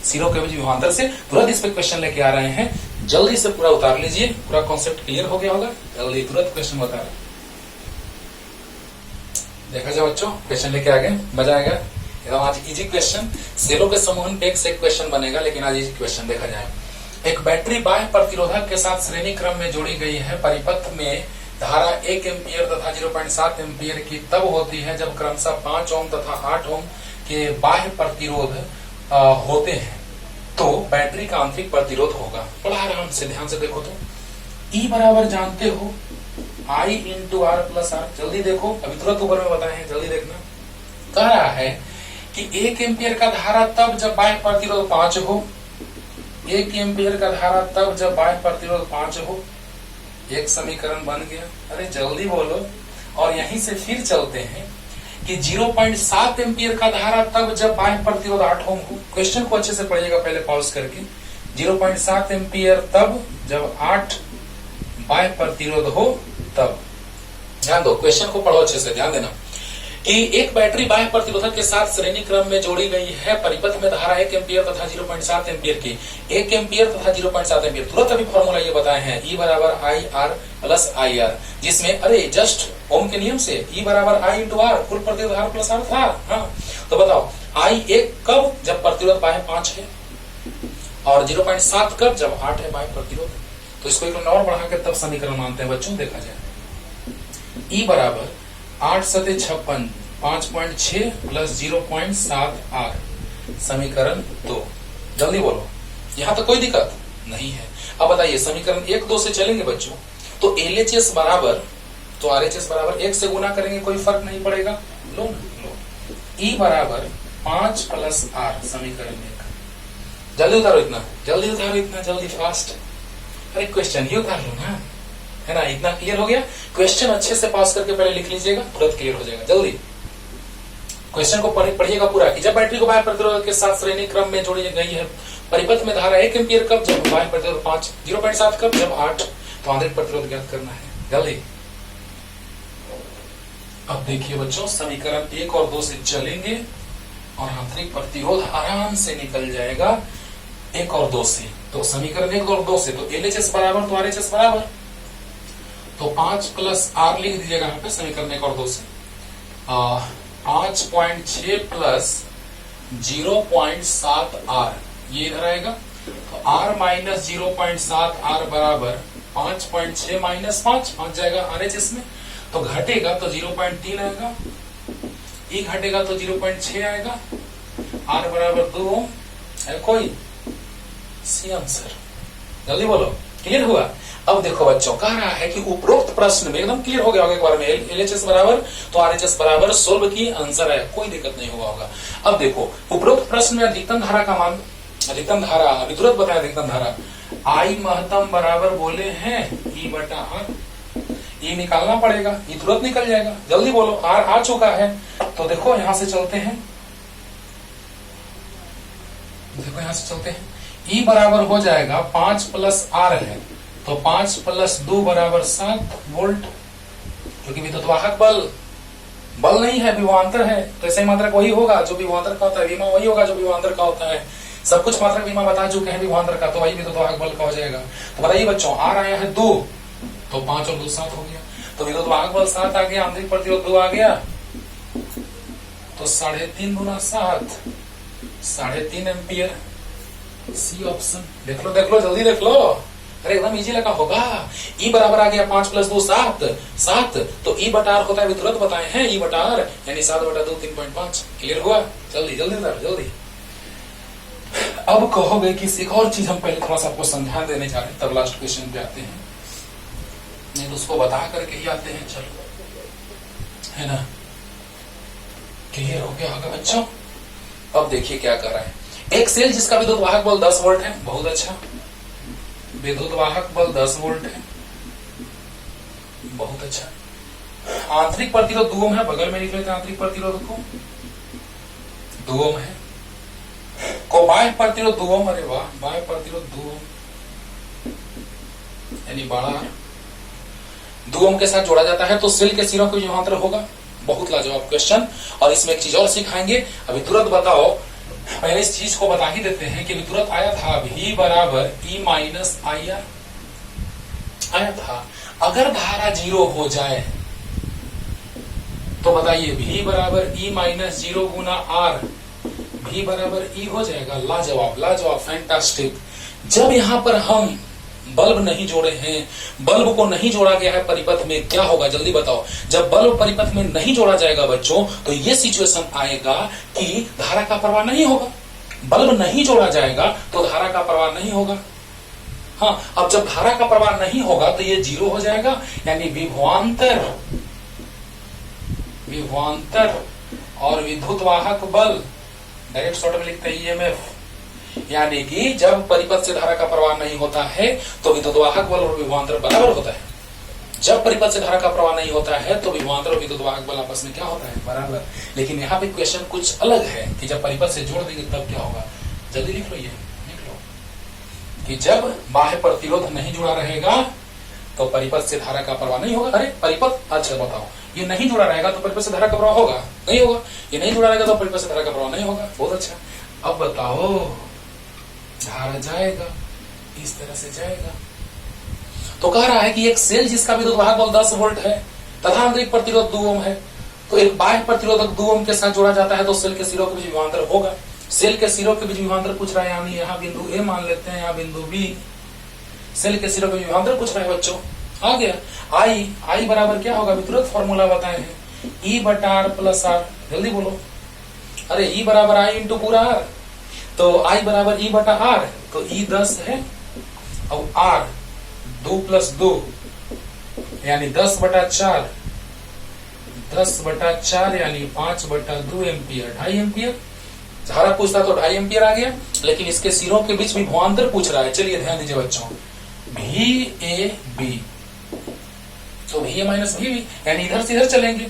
सिरों के बीच विभवांतर से। तुरंत इस पे क्वेश्चन लेके आ रहे हैं, जल्दी से पूरा उतार लीजिए। पूरा कॉन्सेप्ट क्लियर हो गया होगा, जल्दी तुरंत क्वेश्चन बता रहे। देखा जाए बच्चों, क्वेश्चन लेके आ गए, मजा आएगा एकदम। आज इजी क्वेश्चन, सेलों के समूहन पे एक से एक क्वेश्चन बनेगा लेकिन आज इजी क्वेश्चन देखा जाए। एक बैटरी बाह्य प्रतिरोधक के साथ श्रेणी क्रम में जोड़ी गई है। परिपथ में धारा 1 एम्पियर तथा 0.7 एम्पियर की तब होती है जब क्रमशः 5 ओम तथा 8 ओम के बाह्य प्रतिरोध होते हैं तो बैटरी का आंतरिक प्रतिरोध होगा। बड़ा आराम से ध्यान से देखो तो E बराबर जानते हो I into R plus R। जल्दी देखो, अभी तुरंत ऊपर में बताए हैं, जल्दी देखना। कह रहा है कि 1 एम्पियर का धारा तब जब बाह्य प्रतिरोध 5 हो, 1 एम्पियर का धारा तब जब बाह्य प्रतिरोध 5 हो। एक समीकरण बन गया। अरे जल्दी बोलो। और यहीं से फिर चलते हैं कि 0.7 एम्पियर का धारा तब जब बाह्य प्रतिरोध 8 ओम हो। क्वेश्चन को अच्छे से पढ़िएगा पहले पॉज करके। 0.7 एम्पियर तब जब 8 बाह्य प्रतिरोध हो तब। ध्यान दो, क्वेश्चन को पढ़ो अच्छे से, ध्यान देना कि एक बैटरी बाह्य प्रतिरोधक के साथ श्रेणी क्रम में जोड़ी गई है। परिपथ में धारा 1 एम्पियर तथा 0.7 एम्पियर की, 1 एम्पियर तथा 0.7 एम्पियर। तुरंत अभी फॉर्मूला ये बताए हैं, E बराबर IR प्लस IR, जिसमें अरे जस्ट ओम के नियम से E बराबर I इंटू R, कुल प्रतिरोध R प्लस R था। हाँ, तो बताओ I 1 कब? जब प्रतिरोध बाह्य 5 है, और 0.7 कब? जब 8 है बाह्य प्रतिरोध। तो इसको एक और बढ़ा के तब समीकरण मानते हैं बच्चों। देखा जाए E बराबर 8 सते 56, 5.6 प्लस 0.7 R, समीकरण 2। जल्दी बोलो, यहां तो कोई दिक्कत नहीं है। अब बताइए समीकरण 1 2 से चलेंगे बच्चों तो LHS बराबर, तो RHS बराबर 1 से गुना करेंगे, कोई फर्क नहीं पड़ेगा। लो ना, लो E बराबर 5 प्लस R, समीकरण 1। जल्दी उतारो इतना, जल्दी उतारो इतना, जल्दी फास्ट। अरे क्वेश्चन ही उतार लो ना, है ना। इतना क्लियर हो गया। क्वेश्चन अच्छे से पास करके पहले लिख लीजिएगा, तुरंत क्लियर हो जाएगा। जल्दी क्वेश्चन को पढ़िएगा पूरा कि जब बैटरी को बाह्य प्रतिरोध के साथ श्रेणी क्रम में जोड़ी गई है। परिपथ में धारा 1 एम्पियर कब? जब बाह्य प्रतिरोध 5, 0.7 कब? जब 8। तो आंतरिक प्रतिरोध ज्ञात करना है। जल्दी अब देखिए बच्चों, समीकरण 1 और 2 से चलेंगे और आंतरिक प्रतिरोध आराम से निकल जाएगा 1 और 2 से। तो समीकरण 1 और 2 से तो LHS बराबर तो RHS बराबर, तो 5 प्लस R लिख दीजिएगा यहाँ पे समीकरण 1 और 2 से। 5.6 प्लस 0.7 R, ये इधर आएगा। तो R माइनस 0.7 R बराबर 5.6 माइनस 5 जाएगा RHS में। तो घटेगा तो 0.3 आएगा, E घटेगा तो 0.6 आएगा, R बराबर 2 है कोई सी आंसर। जल्दी बोलो, क्लियर हुआ? अब देखो बच्चों, कह रहा है कि उपरोक्त प्रश्न में एकदम क्लियर हो गया होगा एक बार में, LHS बराबर तो RHS बराबर, सोल्व की आंसर है, कोई दिक्कत नहीं हुआ होगा। अब देखो उपरोक्त प्रश्न में अधिकतम धारा का मान, अधिकतम धारा अभी तुरंत बताया, अधिकतम धारा I महत्तम बराबर बोले हैं E बटा R। E निकालना पड़ेगा, E तुरंत निकल जाएगा। जल्दी बोलो, R आ चुका है। तो देखो यहां से चलते हैं, देखो यहां से चलते हैं। E बराबर हो जाएगा 5 प्लस R है तो 5 + 2 = 7 वोल्ट, क्योंकि विद्युत वाहक बल नहीं है, विभवांतर है। तो ऐसे ही मात्रक वही होगा जो विभवांतर का होता है, विमा वही होगा जो विभवांतर का होता है। सब कुछ मात्रक विमा बता चुके हैं विभवांतर का, तो वही विद्युत वाहक बल का हो जाएगा। तो बताइए बच्चों, R आया है 2, तो 5 और 2 7 हो गया। तो विद्युत वाहक बल 7 आ गया, आंतरिक प्रतिरोध 2 आ गया, तो 3.5 × 7 3.5 एम्पियर। C option. देख लो जल्दी देख लो। अरे एकदम इजी लगा होगा। E बराबर आ गया 5 + 2 7, तो E बटा R होता है विद्युत बताए हैं, E बटा R यानी 7/2 3.5। क्लियर हुआ? जल्दी। अब कहोगे कि एक और चीज हम पहले थोड़ा सा आपको समझा देने जा रहे हैं, तब लास्ट क्वेश्चन पे आते हैं, नहीं तो उसको बता करके ही आते हैं। चलो, है ना? क्लियर हो गया होगा बच्चों? अब देखिए क्या कर रहा है। एक सेल जिसका विद्युत वाहक बल 10 वोल्ट है, बहुत अच्छा, विद्युत वाहक बल 10 वोल्ट है, बहुत अच्छा। आंतरिक प्रतिरोध 2 ओम है, बगल में लिख लेते हैं आंतरिक प्रतिरोध को, 2 ओम है। को बाह्य प्रतिरोध 2 ओम, अरे वाह, बाह्य प्रतिरोध 2 ओम यानी बड़ा 2 ओम के साथ जोड़ा जाता है तो सेल के सिरों के विभवांतर होगा। बहुत लाजवाब क्वेश्चन। और इसमें एक चीज और सिखाएंगे। अभी तुरंत बताओ, पहले इस चीज को बता ही देते हैं कि तुरंत आया था V = E - IR आया था। अगर धारा 0 हो जाए तो बताइए V = E - 0 × R, V = E हो जाएगा। लाजवाब, फैंटास्टिक। जब यहां पर हम बल्ब नहीं जोड़े हैं, बल्ब को नहीं जोड़ा गया है परिपथ में, क्या होगा जल्दी बताओ। जब बल्ब परिपथ में नहीं जोड़ा जाएगा बच्चों, तो ये सिचुएशन आएगा कि धारा का प्रवाह नहीं होगा। बल्ब नहीं जोड़ा जाएगा तो धारा का प्रवाह नहीं होगा। हाँ, अब जब धारा का प्रवाह नहीं होगा तो ये 0 हो जाएगा, यानी विभवांतर और विद्युत वाहक बल, डायरेक्ट शॉर्ट में लिखते हैं EMF, यानी कि जब परिपथ से धारा का प्रवाह नहीं होता है तो विद्युत वाहक बल और विभवांतर बराबर होता है। जब परिपथ से धारा का प्रवाह नहीं होता है तो विभवांतर और विद्युत वाहक बल आपस में क्या होता है? बराबर। लेकिन यहाँ पे क्वेश्चन कुछ अलग है कि जब परिपथ से जोड़ देंगे तब क्या होगा। जल्दी लिख लो, ये लिख लो कि जब बाह्य प्रतिरोध नहीं जुड़ा रहेगा तो परिपथ से धारा का प्रवाह नहीं होगा। अरे परिपथ, अच्छा बताओ, ये नहीं जुड़ा रहेगा तो परिपथ से धारा का प्रवाह होगा? नहीं होगा। ये नहीं जुड़ा रहेगा तो परिपथ से धारा का प्रवाह नहीं होगा। बहुत अच्छा। अब बताओ, धारा जाएगा, इस तरह से जाएगा। तो कह रहा है कि एक सेल जिसका विद्युत वाहक बल 10 वोल्ट है तथा आंतरिक प्रतिरोध 2 ओम है, तो एक बाह्य प्रतिरोधक 2 ओम के साथ जोड़ा जाता है तो सेल के सिरों के बीच विभवांतर होगा। सेल के सिरों के बीच विभवांतर पूछ रहा है, यानी यहाँ बिंदु A मान लेते हैं, यहाँ बिंदु B। सेल के सिरों के बीच विभवांतर पूछ रहा है बच्चों। आ गया। I बराबर क्या होगा? तुरंत फॉर्मूला बताए हैं, E बटा R + R। जल्दी बोलो। अरे E बराबर I इंटू पूरा R, तो I बराबर E बटा R, तो E 10 है और R 2 + 2 यानी 10/4, 10/4 यानी 5/2 एम्पियर, 2.5 एम्पियर। धारा पूछता तो 2.5 एम्पियर आ गया, लेकिन इसके सिरों के बीच विभवांतर पूछ रहा है। चलिए ध्यान दीजिए बच्चों, VAB, तो VA - VB यानी इधर से इधर चलेंगे।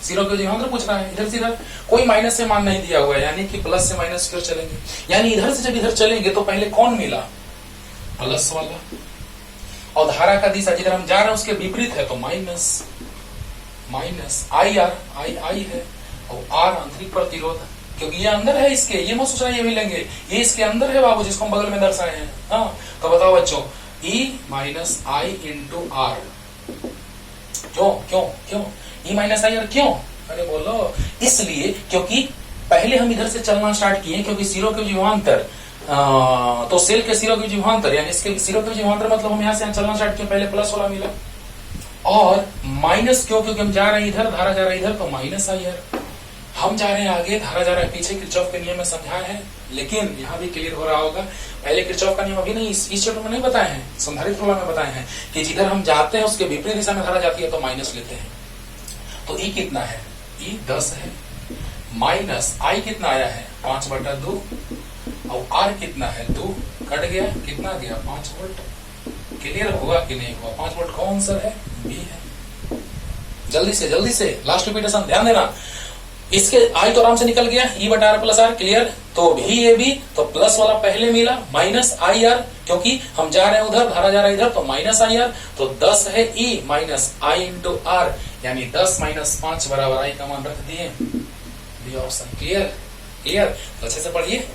सिरों के विभवांतर पूछ रहा है, इधर से इधर, कोई माइनस से मान नहीं दिया हुआ है, यानी कि प्लस से माइनस की ओर चलेंगे। यानी इधर से जब इधर चलेंगे तो पहले कौन मिला? प्लस वाला। और धारा का दिशा जिधर हम जा रहे हैं उसके विपरीत है, तो माइनस। I है और R आंतरिक प्रतिरोध, क्योंकि ये अंदर है इसके, ये मत सोचना ये मिलेंगे, ये इसके अंदर है बाबू, जिसको हम बगल में दर्शाए हैं। हाँ, तो बताओ बच्चों, E - I इंटू R। क्यों E - IR क्यों? अरे बोलो, इसलिए क्योंकि पहले हम इधर से चलना स्टार्ट किए, क्योंकि सिरों के विभवांतर, तो सेल के सिरों के विभवांतर यानी इसके सिरों के विभवांतर मतलब हम यहाँ से चलना स्टार्ट किए, पहले प्लस वाला मिला। और माइनस क्यों? क्योंकि हम जा रहे हैं इधर, धारा जा रहा है इधर, तो -IR। हम जा रहे हैं आगे, धारा जा रहा है पीछे। किरचॉफ के नियम में समझाया है, लेकिन यहाँ भी क्लियर हो रहा होगा। पहले किरचॉफ का नियम अभी नहीं, इस चैप्टर में नहीं बताए हैं, संधारित्र में बताए हैं कि जिधर हम जाते हैं उसके विपरीत दिशा में धारा जाती है तो माइनस लेते हैं। तो E कितना है? E 10 है, माइनस I कितना आया है? 5/2 और R कितना है? 2। कट गया, कितना गया? 5 वोल्ट। क्लियर हुआ कि नहीं हुआ? 5 वोल्ट कौन आंसर है? B है। जल्दी से लास्ट रिपीटेशन ध्यान देना। इसके आई तो आराम से निकल गया, ई बटा आर प्लस आर, क्लियर। तो भी ए बी, तो प्लस वाला पहले मिला, माइनस आई आर, क्योंकि हम जा रहे हैं उधर, धारा जा रहा है इधर, तो माइनस आई आर, तो 10 है E minus I into are, यानी 10 माइनस 5 बराबर आई का मान रख दिए, ऑप्शन क्लियर। क्लियर, तो अच्छे से पढ़िए।